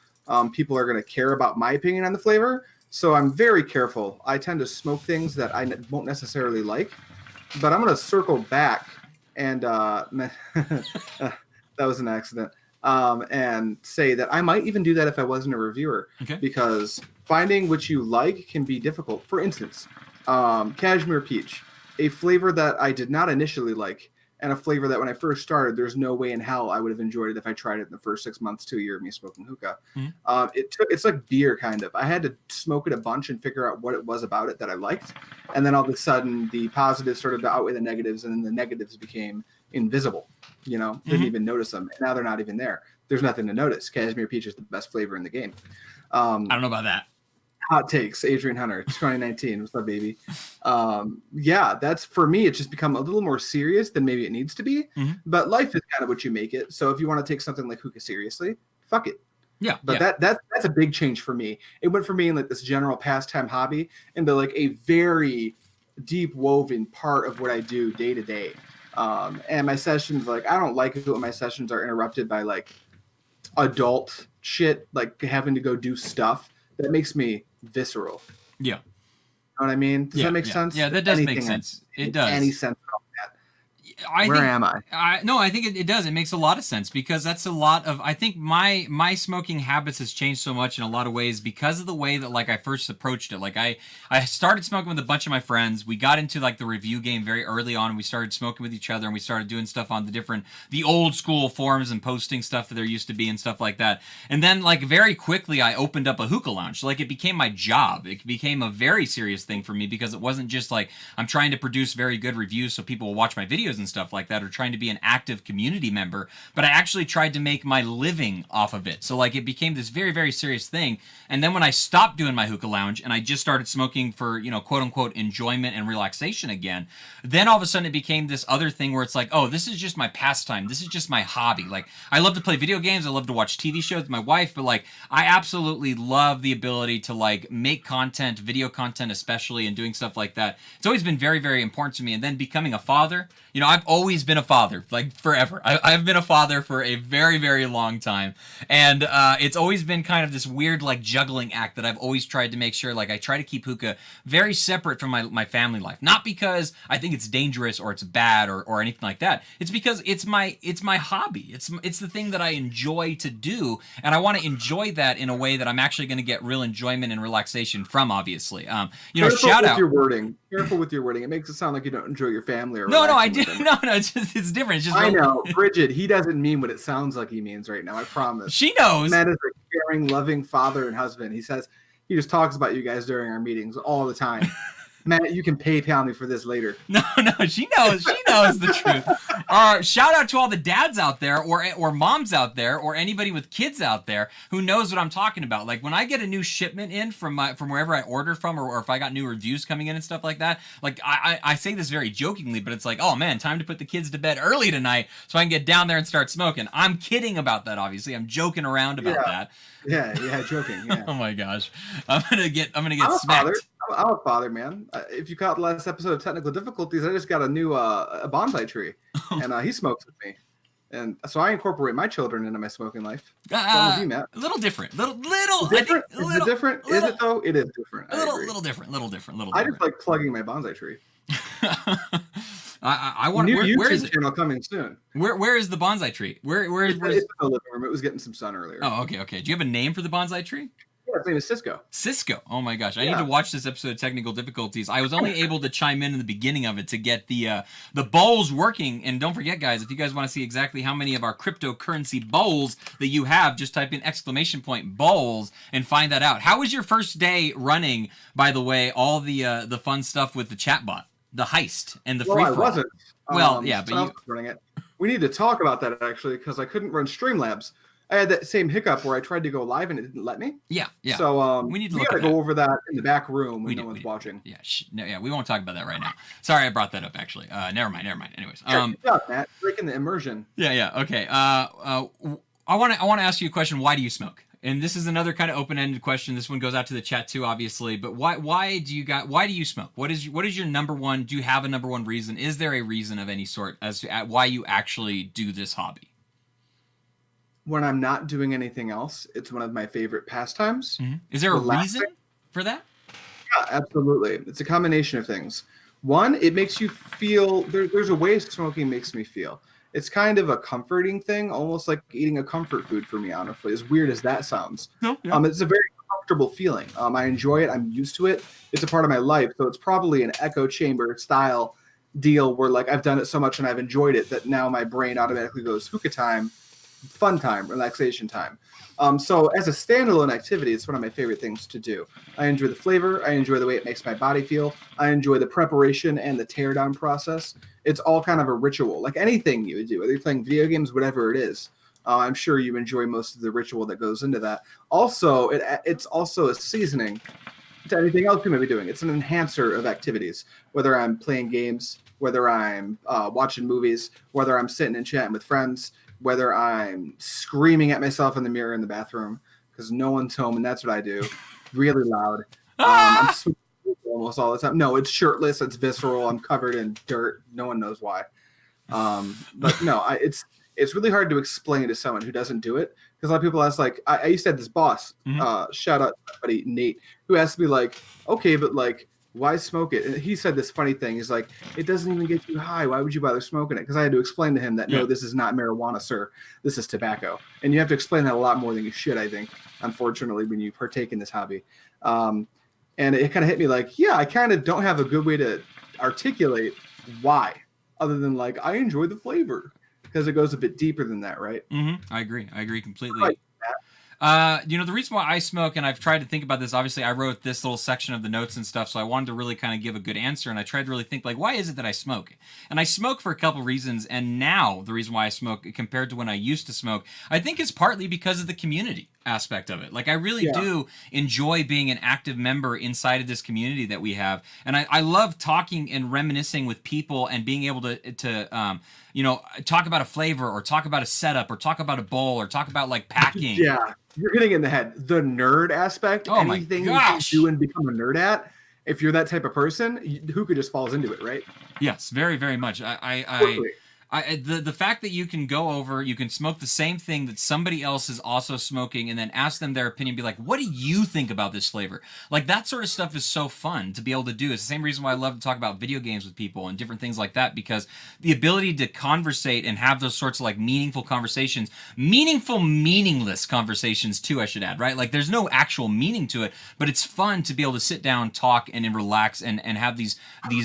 D: people are going to care about my opinion on the flavor. So I'm very careful. I tend to smoke things that I won't necessarily like, but I'm going to circle back and that was an accident. And say that I might even do that if I wasn't a reviewer, because finding what you like can be difficult. For instance, cashmere peach, a flavor that I did not initially like, and a flavor that when I first started, there's no way in hell I would have enjoyed it if I tried it in the first 6 months to a year of me smoking hookah. It's like beer, kind of. I had to smoke it a bunch and figure out what it was about it that I liked, and then all of a sudden the positives started to outweigh the negatives, and then the negatives became invisible. Didn't even notice them. And now they're not even there. There's nothing to notice. Cashmere peach is the best flavor in the game.
C: I don't know about that.
D: Hot takes, Adrian Hunter, 2019. What's up, baby? Yeah, that's for me. It's just become a little more serious than maybe it needs to be. But life is kind of what you make it. So if you want to take something like hookah seriously, fuck it.
C: Yeah.
D: But that's a big change for me. It went from being like this general pastime hobby into like a very deep woven part of what I do day to day. And my sessions, like, I don't like it when my sessions are interrupted by like adult shit, like having to go do stuff that makes me visceral.
C: Yeah.
D: You know what I mean? Does that make sense?
C: Yeah, that does make sense. It does.
D: Any sense at all?
C: Where
D: am I?
C: No, I think it does. It makes a lot of sense because that's a lot of. I think my smoking habits has changed so much in a lot of ways because of the way that like I first approached it. Like I started smoking with a bunch of my friends. We got into like the review game very early on, and we started smoking with each other, and we started doing stuff on the old school forums and posting stuff that there used to be and stuff like that. And then like very quickly, I opened up a hookah lounge. Like it became my job. It became a very serious thing for me because it wasn't just like I'm trying to produce very good reviews so people will watch my videos and stuff like that, or trying to be an active community member, but I actually tried to make my living off of it. So like it became this very, very serious thing. And then when I stopped doing my hookah lounge and I just started smoking for, quote unquote enjoyment and relaxation again, then all of a sudden it became this other thing where it's like, oh, this is just my pastime. This is just my hobby. Like I love to play video games. I love to watch TV shows with my wife, but like I absolutely love the ability to like make content, video content especially, and doing stuff like that. It's always been very, very important to me. And then becoming a father, I've always been a father, like forever. I've been a father for a very, very long time. And it's always been kind of this weird like juggling act that I've always tried to make sure like I try to keep hookah very separate from my family life. Not because I think it's dangerous or it's bad or anything like that. It's because it's my hobby. It's the thing that I enjoy to do. And I want to enjoy that in a way that I'm actually going to get real enjoyment and relaxation from, obviously. Shout out.
D: Careful with your wording. It makes it sound like you don't enjoy your family or
C: No, I do. No, it's different. It's just
D: I know, Bridget. He doesn't mean what it sounds like he means right now. I promise.
C: She knows.
D: Matt is a caring, loving father and husband. He says he just talks about you guys during our meetings all the time. Matt, you can PayPal me for this later.
B: No, she knows the truth. Shout out to all the dads out there, or moms out there, or anybody with kids out there who knows what I'm talking about. Like when I get a new shipment in from wherever I order from, or if I got new reviews coming in and stuff like that, like I say this very jokingly, but it's like, oh man, time to put the kids to bed early tonight so I can get down there and start smoking. I'm kidding about that, obviously. I'm joking around about that.
D: Yeah, joking. Yeah.
B: Oh my gosh, I'm gonna get
D: I'm
B: smacked.
D: I'm a father, man. If you caught the last episode of Technical Difficulties, I just got a new a bonsai tree, and he smokes with me, and so I incorporate my children into my smoking life. With you, Matt.
B: A little different, little
D: different. Is it different? Is it though? It is different.
B: Little different.
D: I just like plugging my bonsai tree.
B: I want.
D: New
B: Where
D: YouTube
B: is it?
D: channel coming soon.
B: Where is the bonsai tree? Where is?
D: It's in the living room. It was getting some sun earlier.
B: Oh, okay. Do you have a name for the bonsai tree?
D: Yeah, his name is Cisco.
B: Cisco. Oh my gosh, I need to watch this episode of Technical Difficulties. I was only able to chime in the beginning of it to get the bowls working. And don't forget, guys, if you guys want to see exactly how many of our cryptocurrency bowls that you have, just type in / bowls and find that out. How was your first day running? By the way, all the fun stuff with the chatbot, the heist, and the free for all.
D: I wasn't.
B: Well, yeah, but
D: I was running it. We need to talk about that actually because I couldn't run Streamlabs. I had that same hiccup where I tried to go live and it didn't let me.
B: Yeah.
D: So
B: we
D: gotta go over that in the back room when no one's watching.
B: Yeah, we won't talk about that right now. Sorry, I brought that up actually. Never mind. Anyways,
D: good job, Matt. Breaking the immersion.
B: Yeah. Okay. I want to ask you a question. Why do you smoke? And this is another kind of open-ended question. This one goes out to the chat too, obviously. But why do you smoke? What is your number one? Do you have a number one reason? Is there a reason of any sort as to why you actually do this hobby?
D: When I'm not doing anything else, it's one of my favorite pastimes.
B: Mm-hmm. Is there a reason for that?
D: Yeah, absolutely. It's a combination of things. One, it makes you feel there's a way smoking makes me feel. It's kind of a comforting thing, almost like eating a comfort food for me, honestly, as weird as that sounds.
B: No, yeah.
D: It's a very comfortable feeling. I enjoy it. I'm used to it. It's a part of my life. So it's probably an echo chamber style deal where like I've done it so much and I've enjoyed it that now my brain automatically goes hookah time, fun time, relaxation time. So as a standalone activity, it's one of my favorite things to do. I enjoy the flavor. I enjoy the way it makes my body feel. I enjoy the preparation and the teardown process. It's all kind of a ritual, like anything you would do, whether you're playing video games, whatever it is. I'm sure you enjoy most of the ritual that goes into that. Also, it's also a seasoning to anything else you may be doing. It's an enhancer of activities, whether I'm playing games, whether I'm watching movies, whether I'm sitting and chatting with friends, whether I'm screaming at myself in the mirror in the bathroom because no one's home, and that's what I do, really loud. I'm sweating almost all the time. No, it's shirtless. It's visceral. I'm covered in dirt. No one knows why. But no, it's really hard to explain to someone who doesn't do it because a lot of people ask, like, I used to have this boss, shout out to my buddy Nate, who asked me, like, okay, but like, why smoke it? And he said this funny thing. He's like, it doesn't even get you high. Why would you bother smoking it? Because I had to explain to him that, no, this is not marijuana, sir. This is tobacco. And you have to explain that a lot more than you should, I think, unfortunately, when you partake in this hobby. And it kind of hit me like, yeah, I kind of don't have a good way to articulate why, other than like, I enjoy the flavor. Because it goes a bit deeper than that, right?
B: Mm-hmm. I agree completely.
D: Right.
B: The reason why I smoke, and I've tried to think about this, obviously I wrote this little section of the notes and stuff, so I wanted to really kind of give a good answer, and I tried to really think, like, why is it that I smoke? And I smoke for a couple reasons, and now the reason why I smoke compared to when I used to smoke, I think is partly because of the community aspect of it. Like, I really do enjoy being an active member inside of this community that we have, and I love talking and reminiscing with people and being able to talk about a flavor or talk about a setup or talk about a bowl or talk about, like, packing.
D: Yeah. You're hitting in the head. The nerd aspect, anything you can do and become a nerd at, if you're that type of person, hookah just falls into it, right?
B: Yes, very, very much.
D: Totally.
B: The fact that you can go over, you can smoke the same thing that somebody else is also smoking and then ask them their opinion, be like, what do you think about this flavor? Like, that sort of stuff is so fun to be able to do. It's the same reason why I love to talk about video games with people and different things like that, because the ability to conversate and have those sorts of like meaningful conversations, meaningless conversations too, I should add, right? Like, there's no actual meaning to it, but it's fun to be able to sit down, talk, and then relax and have these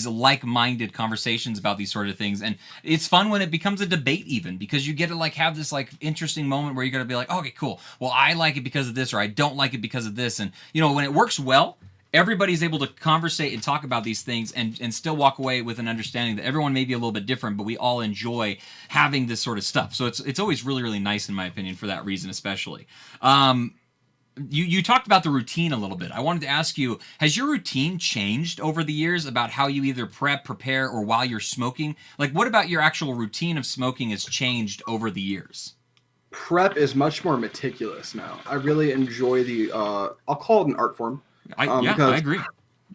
B: like-minded conversations about these sort of things. And it's fun when it becomes a debate even, because you get to like have this like interesting moment where you're going to be like, okay, cool. Well, I like it because of this, or I don't like it because of this. And, when it works well, everybody's able to conversate and talk about these things and still walk away with an understanding that everyone may be a little bit different, but we all enjoy having this sort of stuff. So it's always really, really nice, in my opinion, for that reason especially. You talked about the routine a little bit. I wanted to ask you, has your routine changed over the years about how you either prep, prepare, or while you're smoking? Like, what about your actual routine of smoking has changed over the years?
D: Prep is much more meticulous now. I really enjoy the, I'll call it an art form.
B: I agree.
D: You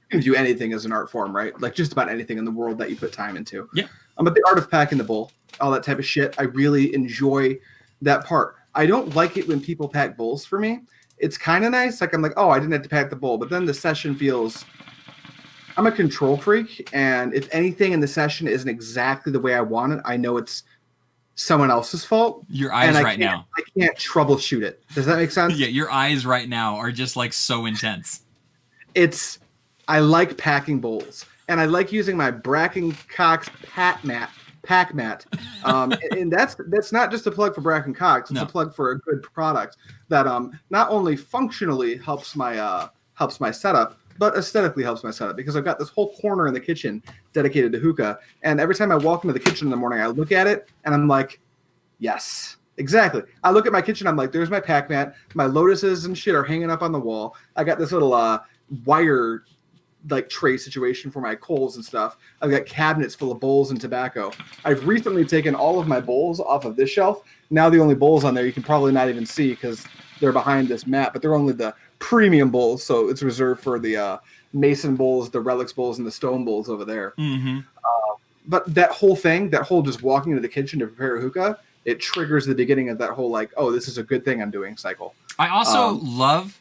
D: can view anything as an art form, right? Like just about anything in the world that you put time into.
B: Yeah.
D: But the art of packing the bowl, all that type of shit, I really enjoy that part. I don't like it when people pack bowls for me. It's kind of nice. Like I'm like, oh, I didn't have to pack the bowl. But then the session feels, I'm a control freak. And if anything in the session isn't exactly the way I want it, I know it's someone else's fault.
B: Your eyes right now.
D: I can't troubleshoot it. Does that make sense?
B: Yeah, your eyes right now are just like so intense.
D: I like packing bowls. And I like using my Bracken Cox pack mat. And that's not just a plug for Bracken Cox. It's a plug for a good product that not only functionally helps my setup, but aesthetically helps my setup, because I've got this whole corner in the kitchen dedicated to hookah. And every time I walk into the kitchen in the morning, I look at it and I'm like, yes, exactly. I look at my kitchen, I'm like, there's my pack mat. My lotuses and shit are hanging up on the wall. I got this little wire like tray situation for my coals and stuff. I've got cabinets full of bowls and tobacco. I've recently taken all of my bowls off of this shelf. Now the only bowls on there you can probably not even see because they're behind this mat, but they're only the premium bowls, so it's reserved for the Mason bowls, the Relics bowls, and the Stone bowls over there.
B: Mm-hmm.
D: But that whole just walking into the kitchen to prepare a hookah, it triggers the beginning of that whole like, oh, this is a good thing I'm doing cycle.
B: I also love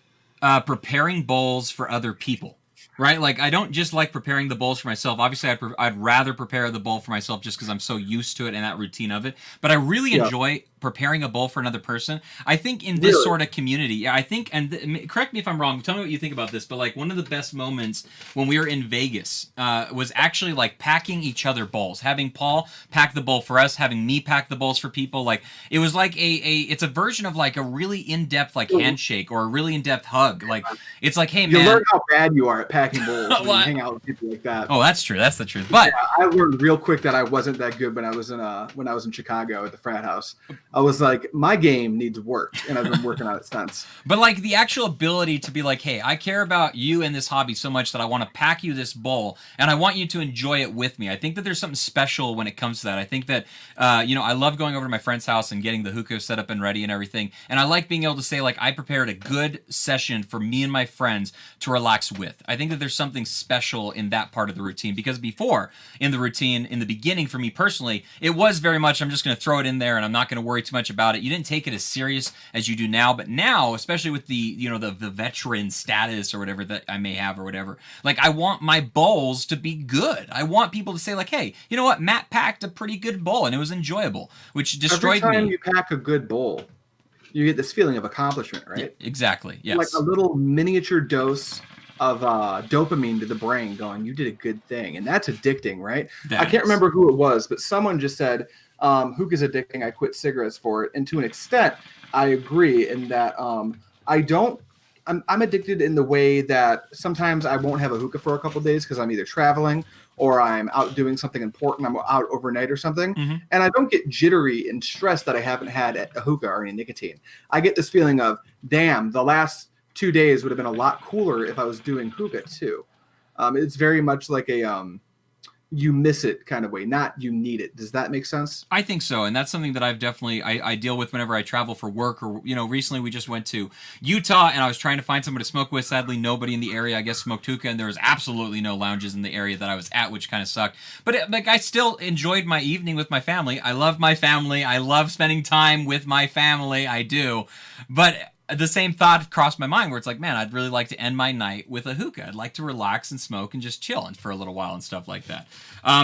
B: preparing bowls for other people. Right? Like, I don't just like preparing the bowls for myself. Obviously, I'd rather prepare the bowl for myself just because I'm so used to it and that routine of it. But I really enjoy preparing a bowl for another person. I think in this sort of community, I think, and correct me if I'm wrong, tell me what you think about this, but like one of the best moments when we were in Vegas was actually like packing each other bowls, having Paul pack the bowl for us, having me pack the bowls for people. Like, it was like it's a version of like a really in-depth like handshake or a really in-depth hug. Like, it's like, hey man,
D: you learn how bad you are at packing bowls when you hang out with people like that.
B: Oh, that's true. That's the truth. But
D: I learned real quick that I wasn't that good when I was in Chicago at the frat house. I was like, my game needs work, and I've been working on it since.
B: But like the actual ability to be like, hey, I care about you and this hobby so much that I want to pack you this bowl, and I want you to enjoy it with me. I think that there's something special when it comes to that. I think that, I love going over to my friend's house and getting the hookah set up and ready and everything. And I like being able to say, like, I prepared a good session for me and my friends to relax with. I think that there's something special in that part of the routine, because before, in the routine, in the beginning, for me personally, it was very much, I'm just going to throw it in there and I'm not going to worry too much about it. You didn't take it as serious as you do now, but now, especially with the veteran status or whatever that I may have or whatever, like, I want my bowls to be good. I want people to say like, hey, you know what, Matt packed a pretty good bowl and it was enjoyable, which destroyed me.
D: Every time you pack a good bowl, you get this feeling of accomplishment, right?
B: Yeah, exactly. Yes.
D: Like a little miniature dose of dopamine to the brain going, you did a good thing. And that's addicting, right? I can't remember who it was, but someone just said, hookah's addicting. I quit cigarettes for it. And to an extent, I agree in that I'm addicted in the way that sometimes I won't have a hookah for a couple of days because I'm either traveling or I'm out doing something important. I'm out overnight or something.
B: Mm-hmm.
D: And I don't get jittery and stressed that I haven't had a hookah or any nicotine. I get this feeling of, damn, the last 2 days would have been a lot cooler if I was doing hookah too. It's very much like a you miss it kind of way, not you need it. Does that make sense?
B: I think so, and that's something that I've definitely I deal with whenever I travel for work, or recently we just went to Utah and I was trying to find someone to smoke with. Sadly, nobody in the area, I guess, smoked hookah, and there was absolutely no lounges in the area that I was at, which kind of sucked. But I still enjoyed my evening with my family. I love my family. I love spending time with my family. I do, but the same thought crossed my mind where it's like, man, I'd really like to end my night with a hookah. I'd like to relax and smoke and just chill and for a little while and stuff like that.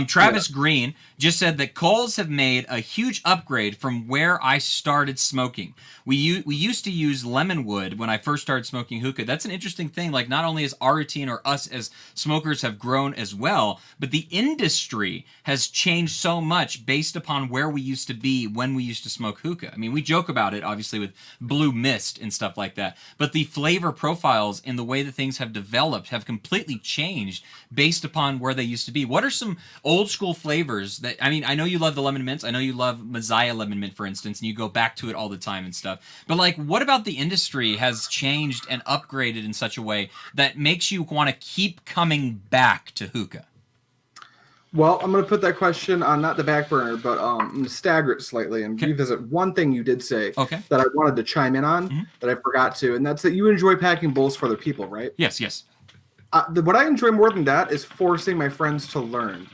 B: Travis Green just said that Coles have made a huge upgrade from where I started smoking. We used to use lemon wood when I first started smoking hookah. That's an interesting thing. Like, not only has our routine or us as smokers have grown as well, but the industry has changed so much based upon where we used to be when we used to smoke hookah. I mean, we joke about it, obviously, with blue mist and stuff like that. But the flavor profiles and the way that things have developed have completely changed based upon where they used to be. What are some old school flavors that, I mean, I know you love the lemon mints. I know you love Messiah lemon mint, for instance, and you go back to it all the time and stuff. But like, what about the industry has changed and upgraded in such a way that makes you want to keep coming back to hookah?
D: Well, I'm going to put that question on not the back burner, but I'm going to stagger it slightly and revisit one thing you did say that I wanted to chime in on that I forgot to, and that's that you enjoy packing bowls for other people, right?
B: Yes.
D: What I enjoy more than that is forcing my friends to learn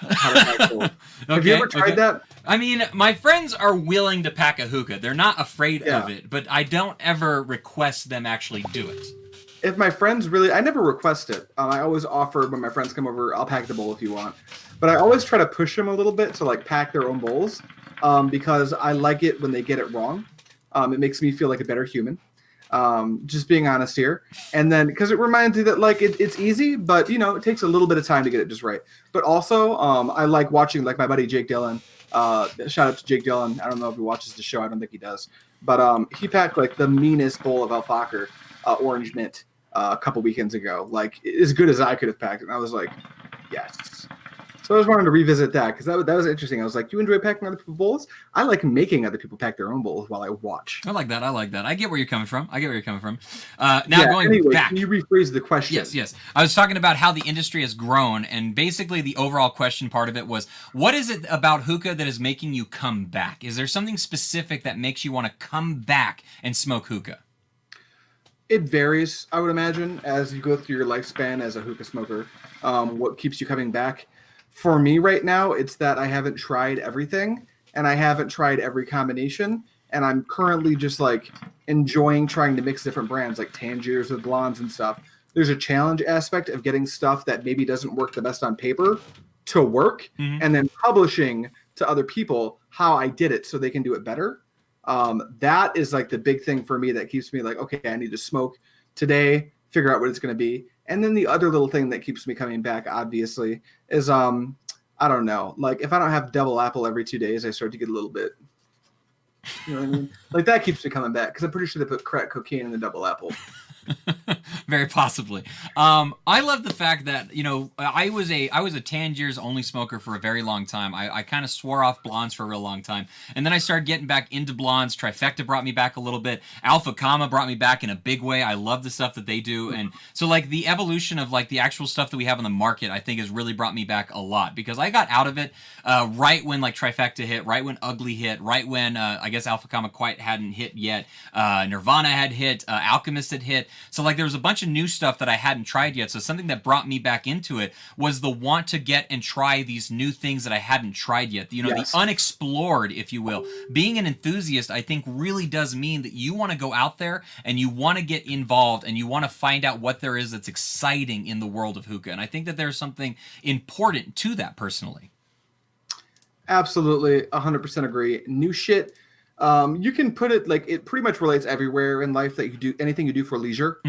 D: how to pack bowls. Have you ever tried that?
B: I mean, my friends are willing to pack a hookah. They're not afraid of it, but I don't ever request them actually do it.
D: If my friends really, I never request it. I always offer when my friends come over, I'll pack the bowl if you want. But I always try to push them a little bit to like pack their own bowls because I like it when they get it wrong. It makes me feel like a better human. Just being honest here. And then because it reminds me that like it's easy, but you know, it takes a little bit of time to get it just right. But also I like watching like my buddy Jake Dillon. Shout out to Jake Dillon. I don't know if he watches the show. I don't think he does. But he packed like the meanest bowl of Alfacher orange mint a couple weekends ago, like as good as I could have packed it. And I was like, yes. So I just wanted to revisit that because that was interesting. I was like, you enjoy packing other people's bowls? I like making other people pack their own bowls while I watch.
B: I like that. I get where you're coming from. Going back.
D: Can you rephrase the question?
B: Yes. I was talking about how the industry has grown, and basically the overall question part of it was, what is it about hookah that is making you come back? Is there something specific that makes you want to come back and smoke hookah?
D: It varies, I would imagine, as you go through your lifespan as a hookah smoker. What keeps you coming back? For me right now, it's that I haven't tried everything, and I haven't tried every combination, and I'm currently just like enjoying trying to mix different brands like Tangiers with blondes and stuff. There's a challenge aspect of getting stuff that maybe doesn't work the best on paper to work, and then publishing to other people how I did it so they can do it better. That is like the big thing for me that keeps me like, okay, I need to smoke today, figure out what it's going to be. And then the other little thing that keeps me coming back, obviously, is, I don't know, like if I don't have double apple every 2 days, I start to get a little bit, you know what I mean? Like that keeps me coming back because I'm pretty sure they put crack cocaine in the double apple.
B: Very possibly. I love the fact that, you know, I was a Tangiers only smoker for a very long time. I kind of swore off blondes for a real long time. And then I started getting back into blondes. Trifecta brought me back a little bit. Alpha Comma brought me back in a big way. I love the stuff that they do. And so like the evolution of like the actual stuff that we have on the market, I think has really brought me back a lot because I got out of it right when like Trifecta hit, right when Ugly hit, right when I guess Alpha Comma quite hadn't hit yet. Nirvana had hit, Alchemist had hit. So like there was a bunch of new stuff that I hadn't tried yet. So something that brought me back into it was the want to get and try these new things that I hadn't tried yet. You know, the unexplored, if you will. Being an enthusiast, I think really does mean that you want to go out there and you want to get involved and you want to find out what there is that's exciting in the world of hookah. And I think that there's something important to that personally. Absolutely. 100% agree. New shit. You can put it like it pretty much relates everywhere in life that you do anything you do for leisure.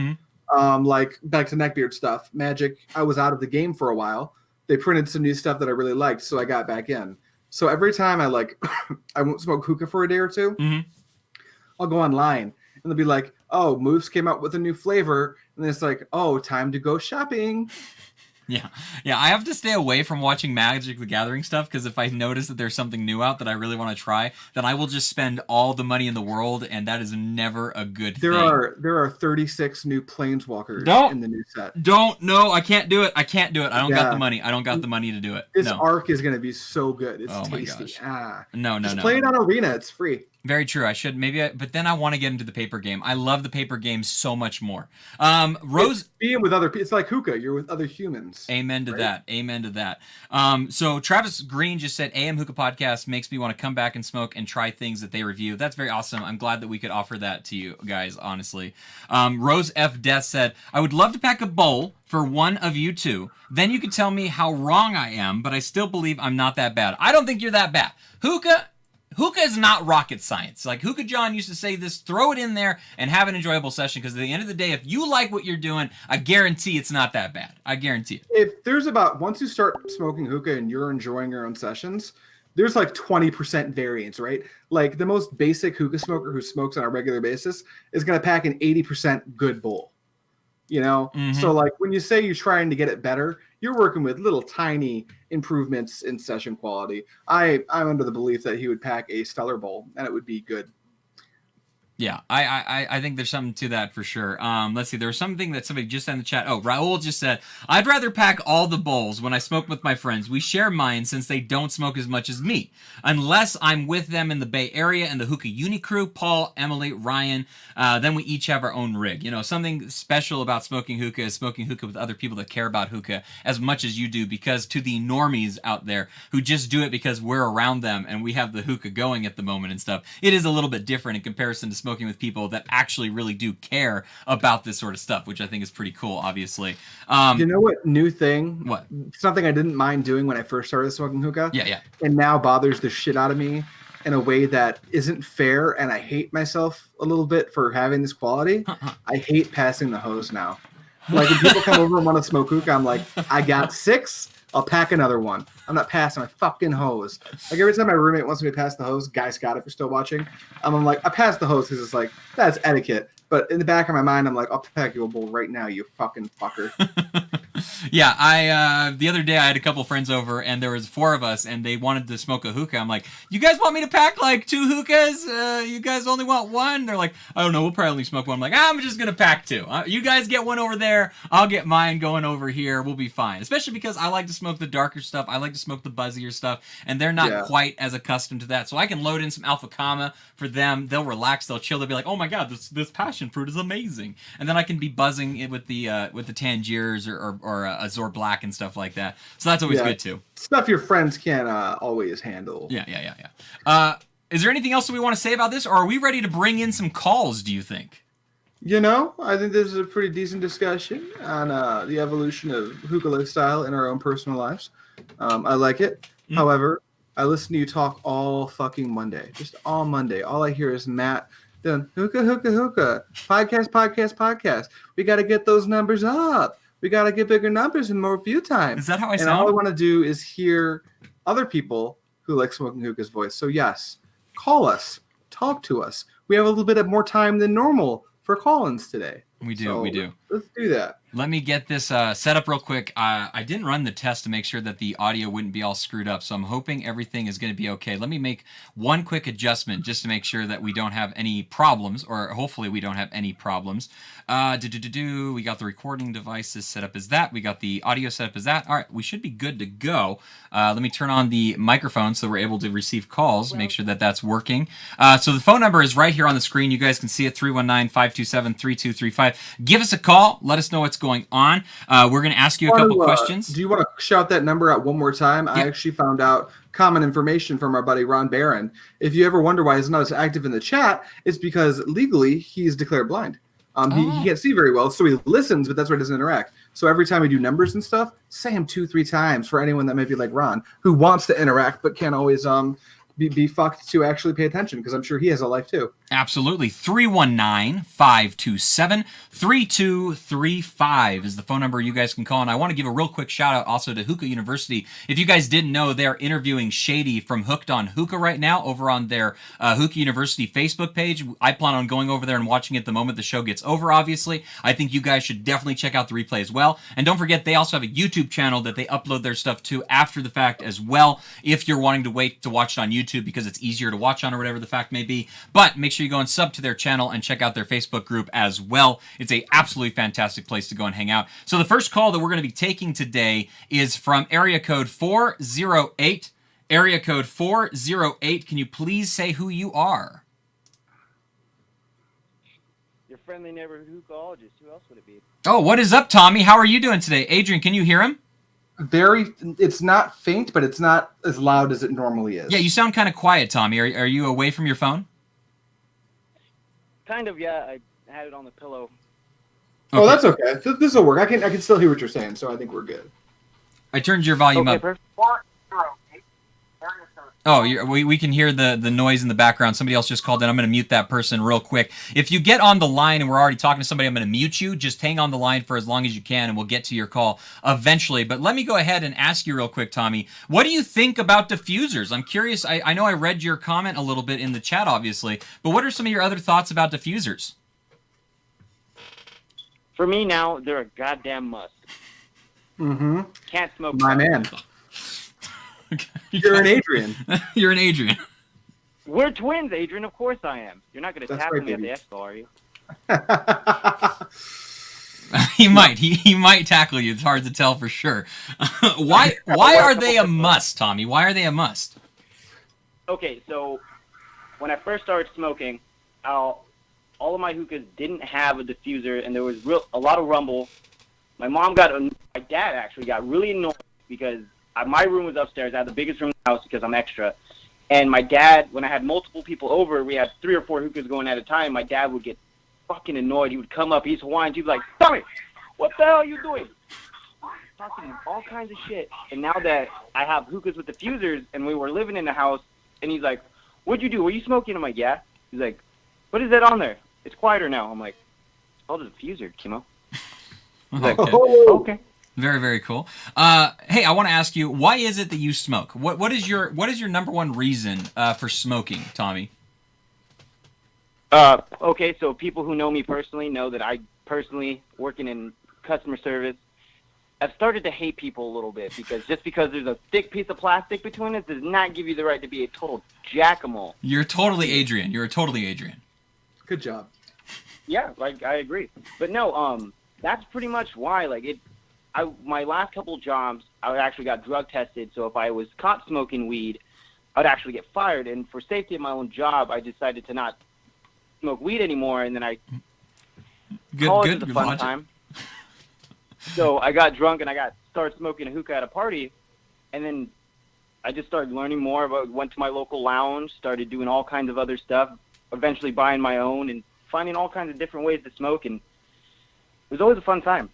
B: Like back to neckbeard stuff, Magic. I was out of the game for a while. They printed some new stuff that I really liked, so I got back in. So every time I like, I won't smoke hookah for a day or two. I'll go online and they'll be like, "Oh, Moose came out with a new flavor," and then it's like, "Oh, time to go shopping." Yeah. I have to stay away from watching Magic the Gathering stuff because if I notice that there's something new out that I really want to try, then I will just spend all the money in the world, and that is never a good thing. There are 36 new Planeswalkers in the new set. I can't do it. I don't got the money. I don't got the money to do it. This arc is going to be so good. It's tasty. No. Just play it on Arena. It's free. Very true. I should but then I want to get into the paper game. I love the paper game so much more. Rose, being with other people, it's like hookah. You're with other humans.
D: nice.
B: Amen to that. Amen to that. So Travis Green just said, AM Hookah Podcast makes me want to come back and smoke and try things that they review. That's very awesome. I'm glad that we could offer that to you guys, honestly. Rose F. Death said, I would love to pack a bowl for one of you two. Then you could tell me how wrong I am, but I still believe I'm not that bad. I don't think you're that bad. Hookah is not rocket science. Like Hookah John used to say this, throw it in there and have an enjoyable session, because at the end of the day, if you like what you're doing, I guarantee it's not that bad. I guarantee it.
D: If there's once you start smoking hookah and you're enjoying your own sessions, there's like 20% variance, right? Like the most basic hookah smoker who smokes on a regular basis is going to pack an 80% good bowl, you know?
B: Mm-hmm.
D: So like when you say you're trying to get it better, you're working with little tiny improvements in session quality. I'm under the belief that he would pack a stellar bowl and it would be good.
B: Yeah, I think there's something to that for sure. Let's see. There was something that somebody just said in the chat. Oh, Raul just said, I'd rather pack all the bowls when I smoke with my friends. We share mine since they don't smoke as much as me. Unless I'm with them in the Bay Area and the Hookah Uni crew, Paul, Emily, Ryan, then we each have our own rig. You know, something special about smoking hookah is smoking hookah with other people that care about hookah as much as you do, because to the normies out there who just do it because we're around them and we have the hookah going at the moment and stuff, it is a little bit different in comparison to smoking with people that actually really do care about this sort of stuff, which I think is pretty cool, obviously.
D: You know what new thing?
B: What?
D: Something I didn't mind doing when I first started smoking hookah.
B: Yeah.
D: And now bothers the shit out of me in a way that isn't fair, and I hate myself a little bit for having this quality. I hate passing the hose now. Like when people come over and want to smoke hookah, I'm like, I got 6. I'll pack another one. I'm not passing my fucking hose. Like every time my roommate wants me to pass the hose, Guy Scott, if you're still watching, I'm like, I pass the hose because it's like, that's etiquette. But in the back of my mind, I'm like, I'll pack you a bowl right now, you fucking fucker.
B: Yeah, I the other day I had a couple friends over and there was 4 of us and they wanted to smoke a hookah. I'm like, you guys want me to pack like 2 hookahs? You guys only want 1? They're like, I don't know, we'll probably only smoke 1. I'm like, I'm just gonna pack 2. You guys get 1 over there, I'll get mine going over here. We'll be fine. Especially because I like to smoke the darker stuff. I like to smoke the buzzier stuff, and they're not quite as accustomed to that. So I can load in some Alpha Kama for them. They'll relax. They'll chill. They'll be like, oh my god, this passion fruit is amazing. And then I can be buzzing it with the Tangiers or Azor Black and stuff like that. So that's always good too.
D: Stuff your friends can't always handle.
B: Yeah. Is there anything else that we want to say about this, or are we ready to bring in some calls, do you think?
D: You know, I think this is a pretty decent discussion on the evolution of hookah lifestyle in our own personal lives. I like it. However, I listen to you talk all fucking Monday. Just all Monday. All I hear is Matt doing hookah, podcast. We got to get those numbers up. We got to get bigger numbers and more view time.
B: Is that how I sound?
D: And all I want to do is hear other people who like smoking hookah's voice. So yes, call us. Talk to us. We have a little bit of more time than normal for call-ins today.
B: We do.
D: Let's do that.
B: Let me get this set up real quick. I didn't run the test to make sure that the audio wouldn't be all screwed up, so I'm hoping everything is going to be okay. Let me make one quick adjustment just to make sure that we don't have any problems, or hopefully we don't have any problems. We got the recording devices set up as that. We got the audio set up as that. All right, we should be good to go. Let me turn on the microphone so we're able to receive calls, make sure that that's working. So the phone number is right here on the screen. You guys can see it, 319-527-3235. Give us a call. Let us know what's going on. We're going to ask you a couple questions.
D: Do you want to shout that number out one more time? Yeah. I actually found out common information from our buddy Ron Barron. If you ever wonder why he's not as active in the chat, it's because legally he's declared blind. He can't see very well, so he listens, but that's why he doesn't interact. So every time we do numbers and stuff, say them 2-3 times for anyone that may be like Ron, who wants to interact but can't always be fucked to actually pay attention, because I'm sure he has a life too.
B: Absolutely. 319-527-3235 is the phone number you guys can call. And I want to give a real quick shout out also to Hookah University. If you guys didn't know, they're interviewing Shady from Hooked on Hookah right now over on their Hookah University Facebook page. I plan on going over there and watching it the moment the show gets over, obviously. I think you guys should definitely check out the replay as well. And don't forget, they also have a YouTube channel that they upload their stuff to after the fact as well, if you're wanting to wait to watch it on YouTube because it's easier to watch on or whatever the fact may be. But make sure you go and sub to their channel and check out their Facebook group as well. It's a absolutely fantastic place to go and hang out. So the first call that we're going to be taking today is from area code 408. Area code 408. Can you please say who you are?
E: Your friendly neighborhood hookahologist. Who else would it be?
B: Oh, what is up, Tommy? How are you doing today? Adrian, can you hear him?
D: it's not faint, but it's not as loud as it normally is.
B: Yeah, you sound kind of quiet, Tommy. Are you away from your phone?
E: Kind of, yeah. I had it on the pillow.
D: Oh, that's okay. This will work. I can still hear what you're saying, so I think we're good.
B: I turned your volume up.
E: Perfect.
B: Oh, we can hear the noise in the background. Somebody else just called in. I'm going to mute that person real quick. If you get on the line and we're already talking to somebody, I'm going to mute you. Just hang on the line for as long as you can, and we'll get to your call eventually. But let me go ahead and ask you real quick, Tommy. What do you think about diffusers? I'm curious. I know I read your comment a little bit in the chat, obviously. But what are some of your other thoughts about diffusers?
E: For me now, they're a goddamn must.
D: Mm-hmm.
E: Can't smoke.
D: My man. You're an Adrian.
B: You're an Adrian.
E: We're twins, Adrian. Of course I am. You're not going to
D: That's
E: tackle
D: right,
E: me at
D: baby.
E: the expo, are you?
B: He might. He might tackle you. It's hard to tell for sure. Why are they a must, Tommy? Why are they a must?
E: Okay, so when I first started smoking, all of my hookahs didn't have a diffuser, and there was a lot of rumble. My dad actually got really annoyed because my room was upstairs. I had the biggest room in the house because I'm extra. And my dad, when I had multiple people over, we had 3 or 4 hookahs going at a time, my dad would get fucking annoyed. He would come up, he's Hawaiian, he'd be like, Tommy, what the hell are you doing? Talking all kinds of shit. And now that I have hookahs with diffusers and we were living in the house, and he's like, what'd you do? Were you smoking? I'm like, yeah. He's like, what is that on there? It's quieter now. I'm like, it's called a diffuser, Kimo. He's like, okay.
B: Very, very cool. Hey, I want to ask you, why is it that you smoke? What is your number one reason for smoking, Tommy?
E: Okay, so people who know me personally know that I personally, working in customer service, I've started to hate people a little bit because there's a thick piece of plastic between us does not give you the right to be a total jack-a-mole.
B: You're totally Adrian. You're totally Adrian.
D: Good job.
E: Yeah, like I agree. But no, that's pretty much why. My last couple jobs, I actually got drug tested. So if I was caught smoking weed, I'd actually get fired. And for safety of my own job, I decided to not smoke weed anymore. And then college was a fun time. So I got drunk and started smoking a hookah at a party. And then I just started learning more went to my local lounge, started doing all kinds of other stuff, eventually buying my own and finding all kinds of different ways to smoke. And it was always a fun time.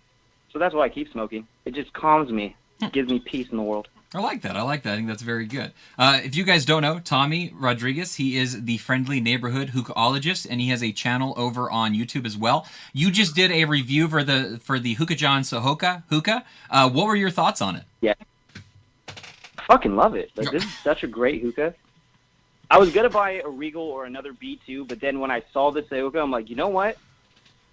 E: So that's why I keep smoking. It just calms me. It gives me peace in the world.
B: I like that. I think that's very good. If you guys don't know, Tommy Rodriguez, he is the friendly neighborhood hookahologist, and he has a channel over on YouTube as well. You just did a review for the Hookah John Sohoka hookah. What were your thoughts on it?
E: Yeah. I fucking love it. This is such a great hookah. I was going to buy a Regal or another B2, but then when I saw this hookah, I'm like, you know what?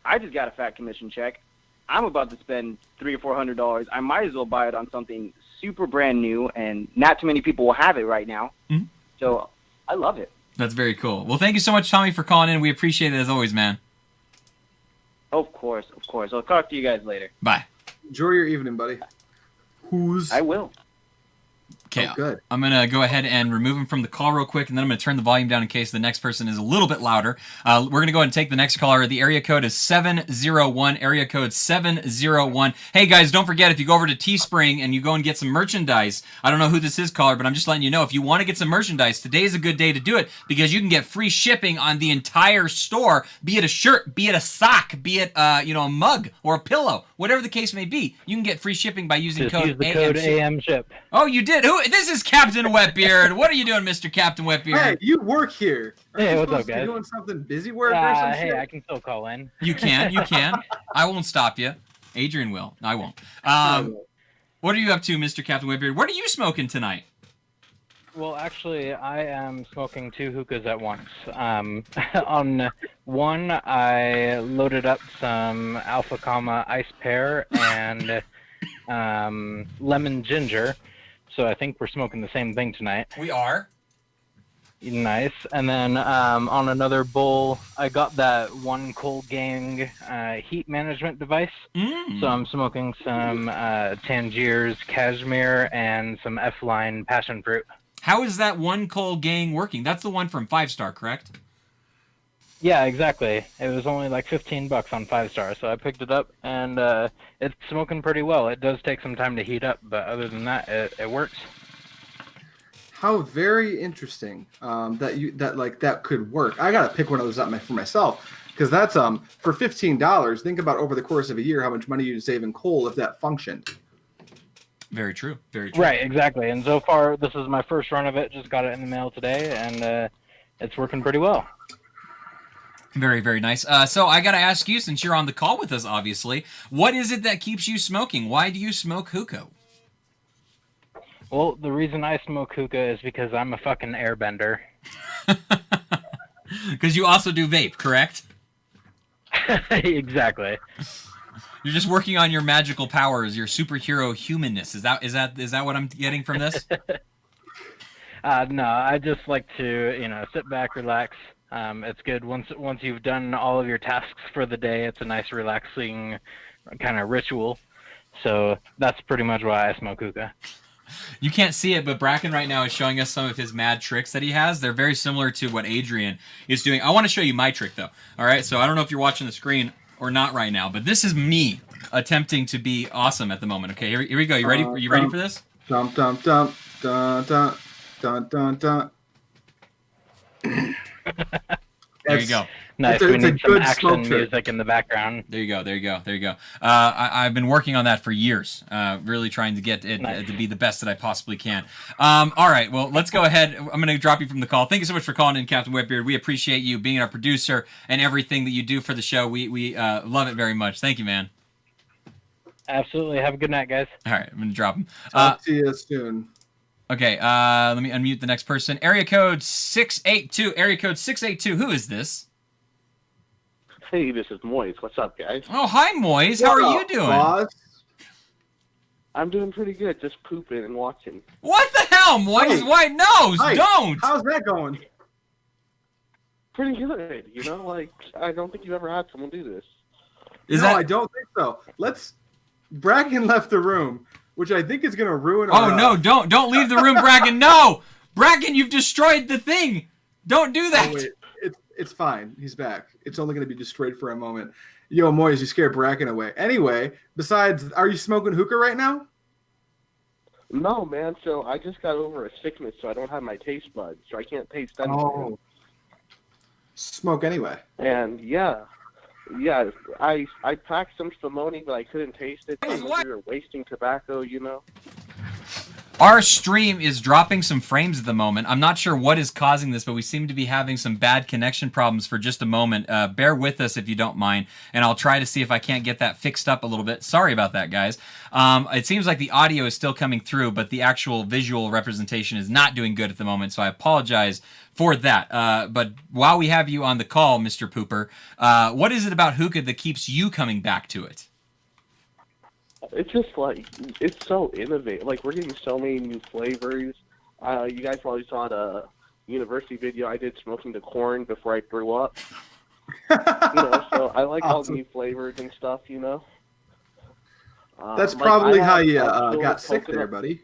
E: I just got a fat commission check. I'm about to spend $300 or $400. I might as well buy it on something super brand new, and not too many people will have it right now. Mm-hmm. So I love it.
B: That's very cool. Well, thank you so much, Tommy, for calling in. We appreciate it as always, man.
E: Of course. I'll talk to you guys later.
B: Bye.
D: Enjoy your evening, buddy.
E: I will.
B: Okay,
D: good.
B: I'm going to go ahead and remove him from the call real quick, and then I'm going to turn the volume down in case the next person is a little bit louder. We're going to go ahead and take the next caller. The area code is 701, area code 701. Hey, guys, don't forget, if you go over to Teespring and you go and get some merchandise, I don't know who this is, caller, but I'm just letting you know, if you want to get some merchandise, today is a good day to do it because you can get free shipping on the entire store, be it a shirt, be it a sock, be it a mug or a pillow, whatever the case may be. You can get free shipping by using
F: use the code AM Ship.
B: Oh, you did? This is Captain Wetbeard. What are you doing, Mr. Captain Wetbeard?
D: Hey, you work here. Aren't
F: Hey,
D: you
F: what's
D: supposed
F: up,
D: to be
F: guys?
D: doing something busy work or some
F: Hey,
D: shit?
F: I can still call in.
B: You can. I won't stop you. Adrian will. I won't. What are you up to, Mr. Captain Wetbeard? What are you smoking tonight?
F: Well, actually, I am smoking 2 hookahs at once. On one, I loaded up some Alpha Comma Ice Pear and Lemon Ginger. So I think we're smoking the same thing tonight.
B: We are.
F: Nice. And then on another bowl, I got that One Cold Gang heat management device. So I'm smoking some Tangier's Cashmere and some F-Line Passion Fruit.
B: How is that One Cold Gang working? That's the one from 5 Star, correct?
F: Yeah, exactly. It was only like $15 on 5 Star, so I picked it up, and it's smoking pretty well. It does take some time to heat up, but other than that, it works.
D: How very interesting that could work. I gotta pick one of those up for myself, because that's for $15. Think about over the course of a year how much money you'd save in coal if that functioned.
B: Very true. Very true.
F: Right, exactly. And so far, this is my first run of it. Just got it in the mail today, and it's working pretty well.
B: Very, very nice. So I got to ask you, since you're on the call with us, obviously, what is it that keeps you smoking? Why do you smoke hookah?
F: Well, the reason I smoke hookah is because I'm a fucking airbender.
B: Because you also do vape, correct?
F: Exactly.
B: You're just working on your magical powers, your superhero humanness. Is that what I'm getting from this?
F: No, I just like to, sit back, relax. It's good once you've done all of your tasks for the day. It's a nice, relaxing kind of ritual. So that's pretty much why I smoke hookah.
B: You can't see it, but Bracken right now is showing us some of his mad tricks that he has. They're very similar to what Adrian is doing. I want to show you my trick, though. All right, so I don't know if you're watching the screen or not right now, but this is me attempting to be awesome at the moment. Okay, here we go. You ready? Are you ready for this?
D: Dum dum dum dun dun dun dun dun.
B: There you go.
F: Nice. We need some action music in the background.
B: There you go. I've been working on that for years, really trying to get it to be the best that I possibly can. All right, well, let's go ahead. I'm going to drop you from the call. Thank you so much for calling in, Captain Whitbeard. We appreciate you being our producer and everything that you do for the show. We love it very much. Thank you, man.
F: Absolutely. Have a good night, guys.
B: All right, I'm going to drop him.
D: Talk to you soon.
B: Okay, let me unmute the next person. Area code 682. Who is this?
G: Hey, this is Moise. What's up, guys?
B: Oh, hi, Moise. How are you doing?
D: Boss?
G: I'm doing pretty good. Just pooping and watching.
B: What the hell, Moise?
D: Hey.
B: Why? No,
D: Hi.
B: don't.
D: How's that going?
G: Pretty good. I don't think you've ever had someone do this.
D: I don't think so. Bracken left the room, which I think is going to ruin our...
B: Oh, no, don't leave the room, Bracken. No! Bracken, you've destroyed the thing. Don't do that.
D: Oh, wait. It's fine. He's back. It's only going to be destroyed for a moment. Yo, Moise, you scared Bracken away. Anyway, besides, are you smoking hookah right now?
G: No, man. So I just got over a sickness, so I don't have my taste buds, so I can't taste anything.
D: Oh. Smoke anyway.
G: And yeah, I packed some Simone, but I couldn't taste it. So we were wasting tobacco,
B: Our stream is dropping some frames at the moment. I'm not sure what is causing this, but we seem to be having some bad connection problems for just a moment. Bear with us if you don't mind, and I'll try to see if I can't get that fixed up a little bit. Sorry about that, guys. It seems like the audio is still coming through, but the actual visual representation is not doing good at the moment, so I apologize for that. But while we have you on the call, Mr. Pooper, what is it about hookah that keeps you coming back to it?
G: It's just it's so innovative. We're getting so many new flavors. You guys probably saw the university video I did smoking the corn before I threw up. So I like all the new flavors and stuff,
D: That's probably how you got sick there, buddy.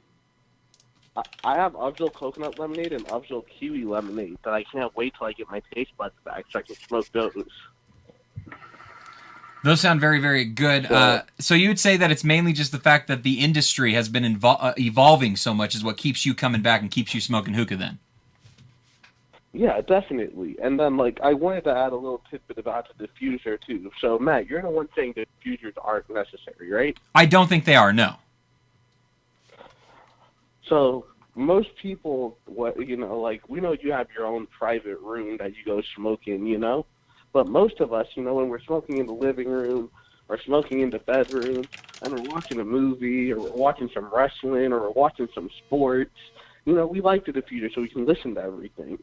G: I have Upjohn coconut lemonade and Upjohn kiwi lemonade that I can't wait till I get my taste buds back so I can smoke those.
B: Those sound very, very good. So you would say that it's mainly just the fact that the industry has been evolving so much is what keeps you coming back and keeps you smoking hookah then?
G: Yeah, definitely. And then, I wanted to add a little tidbit about the diffuser, too. So, Matt, you're the one saying that diffusers aren't necessary, right?
B: I don't think they are, no.
G: So, most people, we know you have your own private room that you go smoke in, But most of us, when we're smoking in the living room or smoking in the bedroom and we're watching a movie or we're watching some wrestling or we're watching some sports, we like the diffuser so we can listen to everything.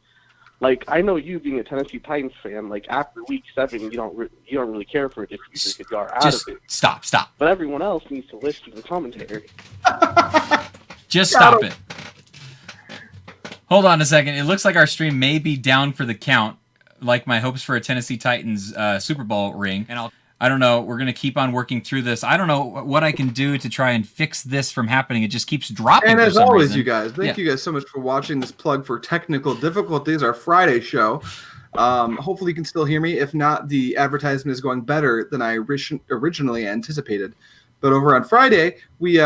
G: I know you being a Tennessee Titans fan, after week 7, you don't really care for a diffuser because you are out of it.
B: Stop.
G: But everyone else needs to listen to the commentary.
B: Just stop it. Hold on a second. It looks like our stream may be down for the count. Like my hopes for a Tennessee Titans Super Bowl ring. And I don't know, we're going to keep on working through this. I don't know what I can do to try and fix this from happening. It just keeps dropping.
D: And
B: for
D: as
B: some
D: always,
B: reason.
D: you guys, thank you guys so much for watching this plug for technical difficulties, our Friday show. Hopefully you can still hear me. If not, the advertisement is going better than I originally anticipated. But over on Friday, we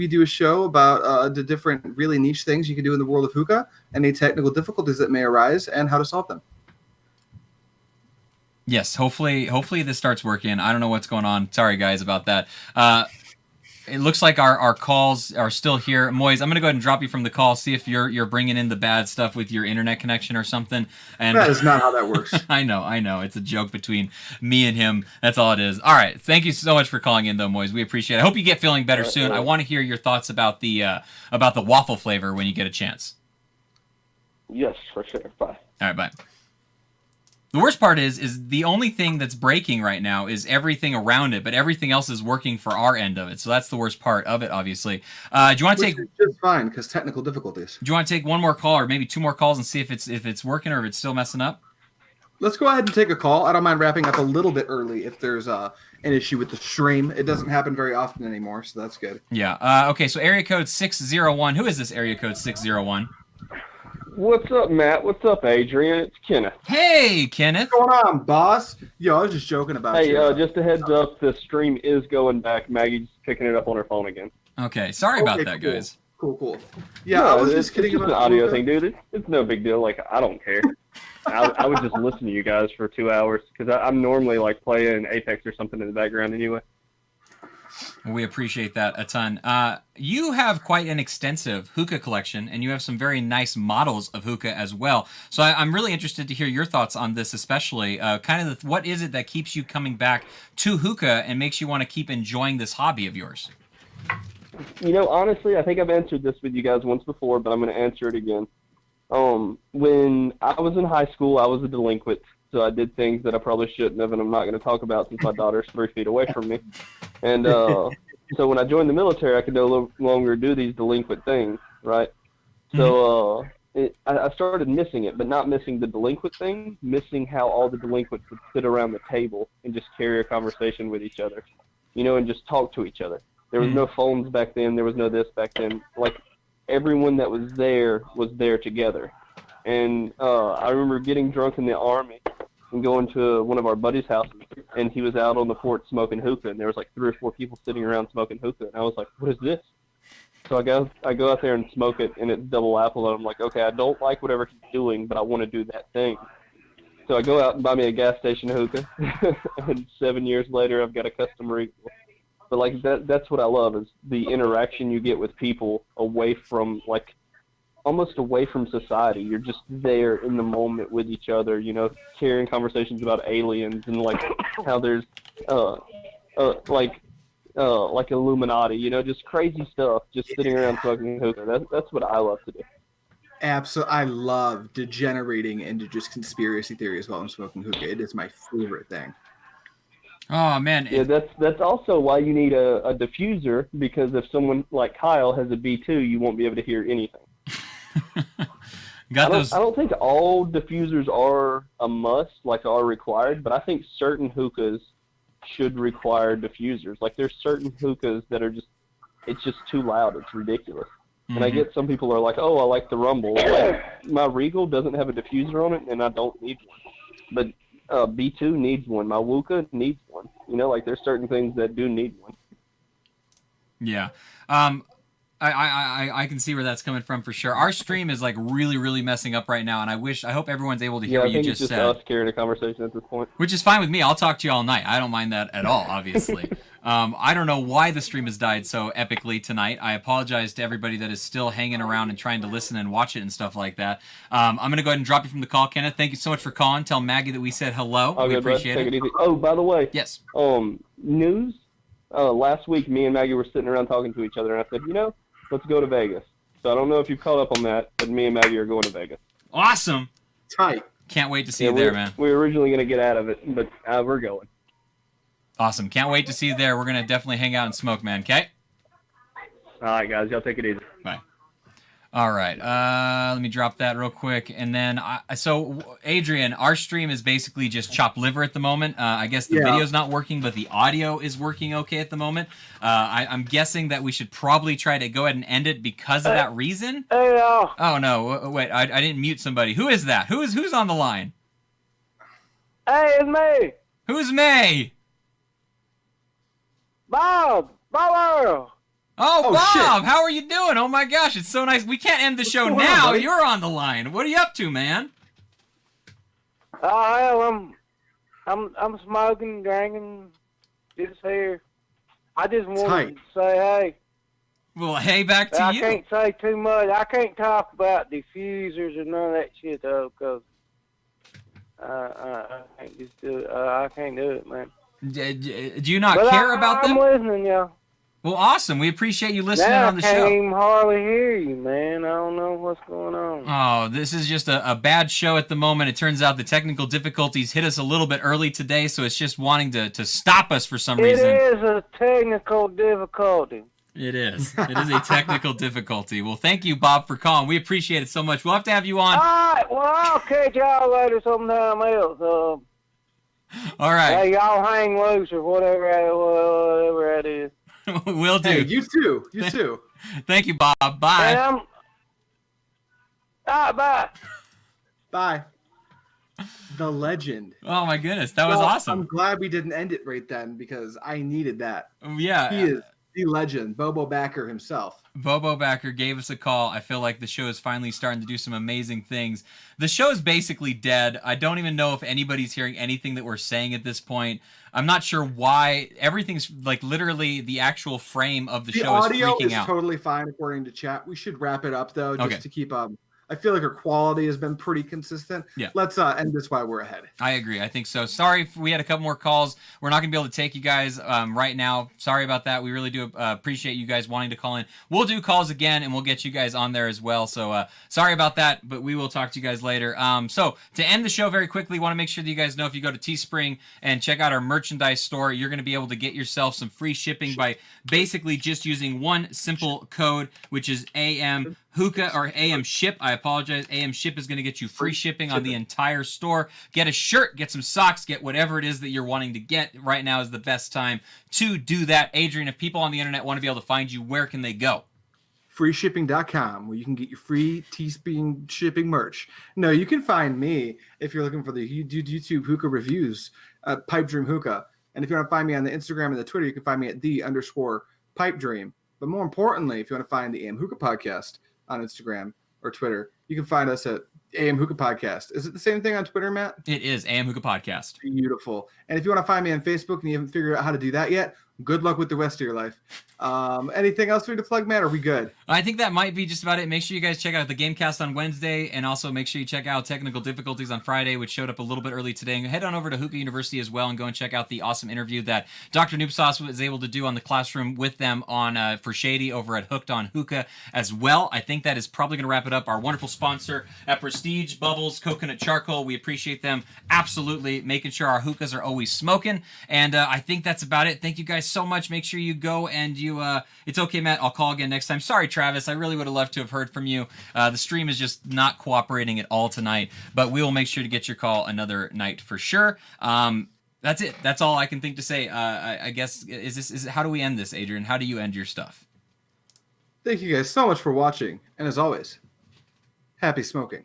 D: do a show about the different really niche things you can do in the world of hookah, any technical difficulties that may arise, and how to solve them.
B: Yes, hopefully this starts working. I don't know what's going on. Sorry, guys, about that. It looks like our calls are still here. Moise, I'm going to go ahead and drop you from the call, see if you're bringing in the bad stuff with your internet connection or something. And
D: that is not how that works.
B: I know. It's a joke between me and him. That's all it is. All right. Thank you so much for calling in, though, Moise. We appreciate it. I hope you get feeling better soon. I want to hear your thoughts about the waffle flavor when you get a chance.
G: Yes, for sure. Bye.
B: All right, bye. The worst part is the only thing that's breaking right now is everything around it, but everything else is working for our end of it. So that's the worst part of it, obviously. Do you want to take?
D: Which is just fine because technical difficulties.
B: Do you want to take one more call or maybe two more calls and see if it's working or if it's still messing up?
D: Let's go ahead and take a call. I don't mind wrapping up a little bit early if there's an issue with the stream. It doesn't happen very often anymore, so that's good.
B: Yeah. Okay. So area code 601. Who is this area code 601?
H: What's up, Matt? What's up, Adrian? It's Kenneth.
B: Hey, Kenneth.
D: What's going on, boss? Yo, I was just joking about you.
H: Hey, just a heads up, the stream is going back. Maggie's picking it up on her phone again.
B: Okay, sorry about that,
D: cool.
B: guys.
D: Cool. Yeah,
H: No,
D: I was
H: it's
D: just kidding
H: just
D: about
H: an audio
D: hookah.
H: thing, dude. It's no big deal. Like, I don't care. I would just listen to you guys for 2 hours because I'm normally like playing Apex or something in the background anyway.
B: We appreciate that a ton. You have quite an extensive hookah collection, and you have some very nice models of hookah as well. So I'm really interested to hear your thoughts on this, especially what is it that keeps you coming back to hookah and makes you want to keep enjoying this hobby of yours?
H: You know, honestly, I think I've answered this with you guys once before, but I'm going to answer it again. When I was in high school, I was a delinquent. So I did things that I probably shouldn't have, and I'm not going to talk about since my daughter's 3 feet away from me. And so when I joined the military, I could no longer do these delinquent things, right? So I started missing it, but not missing the delinquent thing, missing how all the delinquents would sit around the table and just carry a conversation with each other, you know, and just talk to each other. There was no phones back then. There was no this back then. Like, everyone that was there together. And I remember getting drunk in the Army and going to one of our buddies' houses, and he was out on the fort smoking hookah, and there was like 3 or 4 people sitting around smoking hookah, and I was like, what is this? So I go out there and smoke it, and it's double apple, and I'm like, okay, I don't like whatever he's doing, but I want to do that thing. So I go out and buy me a gas station hookah, and 7 years later, I've got a custom Regal. But like that's what I love, is the interaction you get with people away from, like, almost away from society. You're just there in the moment with each other, you know, carrying conversations about aliens and like how there's like Illuminati, you know, just crazy stuff, just sitting around smoking hookah. That's what I love to do.
D: Absolutely. I love degenerating into just conspiracy theories while I'm smoking hookah. It is my favorite thing.
B: Oh, man.
H: Yeah, that's also why you need a diffuser, because if someone like Kyle has a B2, you won't be able to hear anything.
B: I
H: don't think all diffusers are a must, like are required, but I think certain hookahs should require diffusers. Like, there's certain hookahs that are it's just too loud. It's ridiculous. And I get some people are like, oh, I like the rumble. Like, my Regal doesn't have a diffuser on it, and I don't need one. But B2 needs one. My Wooka needs one. You know, like, there's certain things that do need one.
B: Yeah. I can see where that's coming from for sure. Our stream is like really, really messing up right now, and I hope everyone's able to hear what you just said.
H: Yeah, I think it's just us carrying a conversation at this point.
B: Which is fine with me. I'll talk to you all night. I don't mind that at all, obviously. I don't know why the stream has died so epically tonight. I apologize to everybody that is still hanging around and trying to listen and watch it and stuff like that. I'm going to go ahead and drop you from the call, Kenneth. Thank you so much for calling. Tell Maggie that we said hello. We appreciate it.
H: Oh, by the way.
B: Yes.
H: News. Last week, me and Maggie were sitting around talking to each other, and I said, you know, let's go to Vegas. So I don't know if you've caught up on that, but me and Maggie are going to Vegas.
B: Awesome.
D: Tight.
B: Can't wait to see you there, man.
H: We were originally going to get out of it, but we're going.
B: Awesome. Can't wait to see you there. We're going to definitely hang out and smoke, man. Okay?
H: All right, guys. Y'all take it easy.
B: Bye. All right. Let me drop that real quick. And then, so Adrian, our stream is basically just chopped liver at the moment. I guess the video's not working, but the audio is working okay at the moment. I'm guessing that we should probably try to go ahead and end it because of that reason.
G: Hey,
B: Oh, no. Wait, I didn't mute somebody. Who is that? Who's on the line?
I: Hey, it's me,
B: Who's May?
I: Bob. Bob Earl.
B: Oh,
D: Oh,
B: Bob,
D: shit.
B: how are you doing? Oh my gosh, it's so nice. We can't end the show
D: going on,
B: now.
D: buddy?
B: You're on the line. What are you up to, man?
I: Oh, hell, I'm smoking, drinking, just here. I just wanted
D: Tight.
I: to say, hey,
B: Well, hey, back to
I: I
B: you.
I: can't say too much. I can't talk about diffusers or none of that shit, though, because I can't just do it. I can't do it, man.
B: Do you not
I: But
B: care about
I: I'm
B: them?
I: listening, y'all.
B: Well, awesome. We appreciate you listening
I: Now
B: on the
I: I can't
B: show.
I: even hardly hear you, man. I don't know what's going on.
B: Oh, this is just a bad show at the moment. It turns out the technical difficulties hit us a little bit early today, so it's just wanting to stop us for some
I: It
B: reason.
I: is a technical difficulty.
B: It is. It is a technical difficulty. Well, thank you, Bob, for calling. We appreciate it so much. We'll have to have you
I: All
B: on.
I: right, well, I'll catch y'all later sometime else.
B: All right.
I: Hey, y'all hang loose or whatever that is.
B: Will do.
D: Hey, you too. You too.
B: Thank you, Bob. Bye.
I: And all right, bye.
D: Bye. The legend.
B: Oh, my goodness. That was
D: Well,
B: awesome.
D: I'm glad we didn't end it right then because I needed that.
B: Yeah.
D: He is the legend, Bobo Backer himself.
B: Bobo Backer gave us a call. I feel like the show is finally starting to do some amazing things. The show is basically dead. I don't even know if anybody's hearing anything that we're saying at this point. I'm not sure why. Everything's like literally the actual frame of the
D: The
B: show
D: audio
B: is freaking
D: is
B: out.
D: totally fine according to chat. We should wrap it up though, just
B: Okay.
D: to keep I feel like our quality has been pretty consistent.
B: Yeah.
D: Let's end this while we're ahead.
B: I agree. I think so. Sorry if we had a couple more calls. We're not going to be able to take you guys right now. Sorry about that. We really do appreciate you guys wanting to call in. We'll do calls again, and we'll get you guys on there as well. So sorry about that, but we will talk to you guys later. So to end the show very quickly, want to make sure that you guys know if you go to Teespring and check out our merchandise store, you're going to be able to get yourself some free shipping by basically just using one simple code, which is AM Hookah or AM Ship. I apologize. AM Ship is going to get you free shipping on the entire store. Get a shirt, get some socks, get whatever it is that you're wanting to get. Right now is the best time to do that. Adrian, if people on the internet want to be able to find you, where can they go?
D: Freeshipping.com, where you can get your free Teespring shipping merch. No, you can find me if you're looking for the YouTube hookah reviews, Pipe Dream Hookah. And if you want to find me on the Instagram and the Twitter, you can find me at _Pipe Dream. But more importantly, if you want to find the AM Hookah Podcast on Instagram or Twitter, you can find us at AM Hookah Podcast. Is it the same thing on Twitter, Matt?
B: It is AM Hookah Podcast.
D: Beautiful. And if you want to find me on Facebook and you haven't figured out how to do that yet, good luck with the rest of your life. Anything else for you to plug, Matt? Are we good?
B: I think that might be just about it. Make sure you guys check out the Gamecast on Wednesday, and also make sure you check out Technical Difficulties on Friday, which showed up a little bit early today. And head on over to Hookah University as well and go and check out the awesome interview that Dr. Noob Sauce was able to do on the classroom with them on for Shady over at Hooked on Hookah as well. I think that is probably going to wrap it up. Our wonderful sponsor at Prestige Bubbles Coconut Charcoal. We appreciate them absolutely, making sure our hookahs are always smoking. And I think that's about it. Thank you guys so much. Make sure you go and you it's okay, Matt, I'll call again next time. Sorry, Travis, I really would have loved to have heard from you. The stream is just not cooperating at all tonight, but we will make sure to get your call another night for sure. That's it. That's all I can think to say. I guess how do we end this, Adrian? How do you end your stuff?
D: Thank you guys so much for watching. And as always, happy smoking.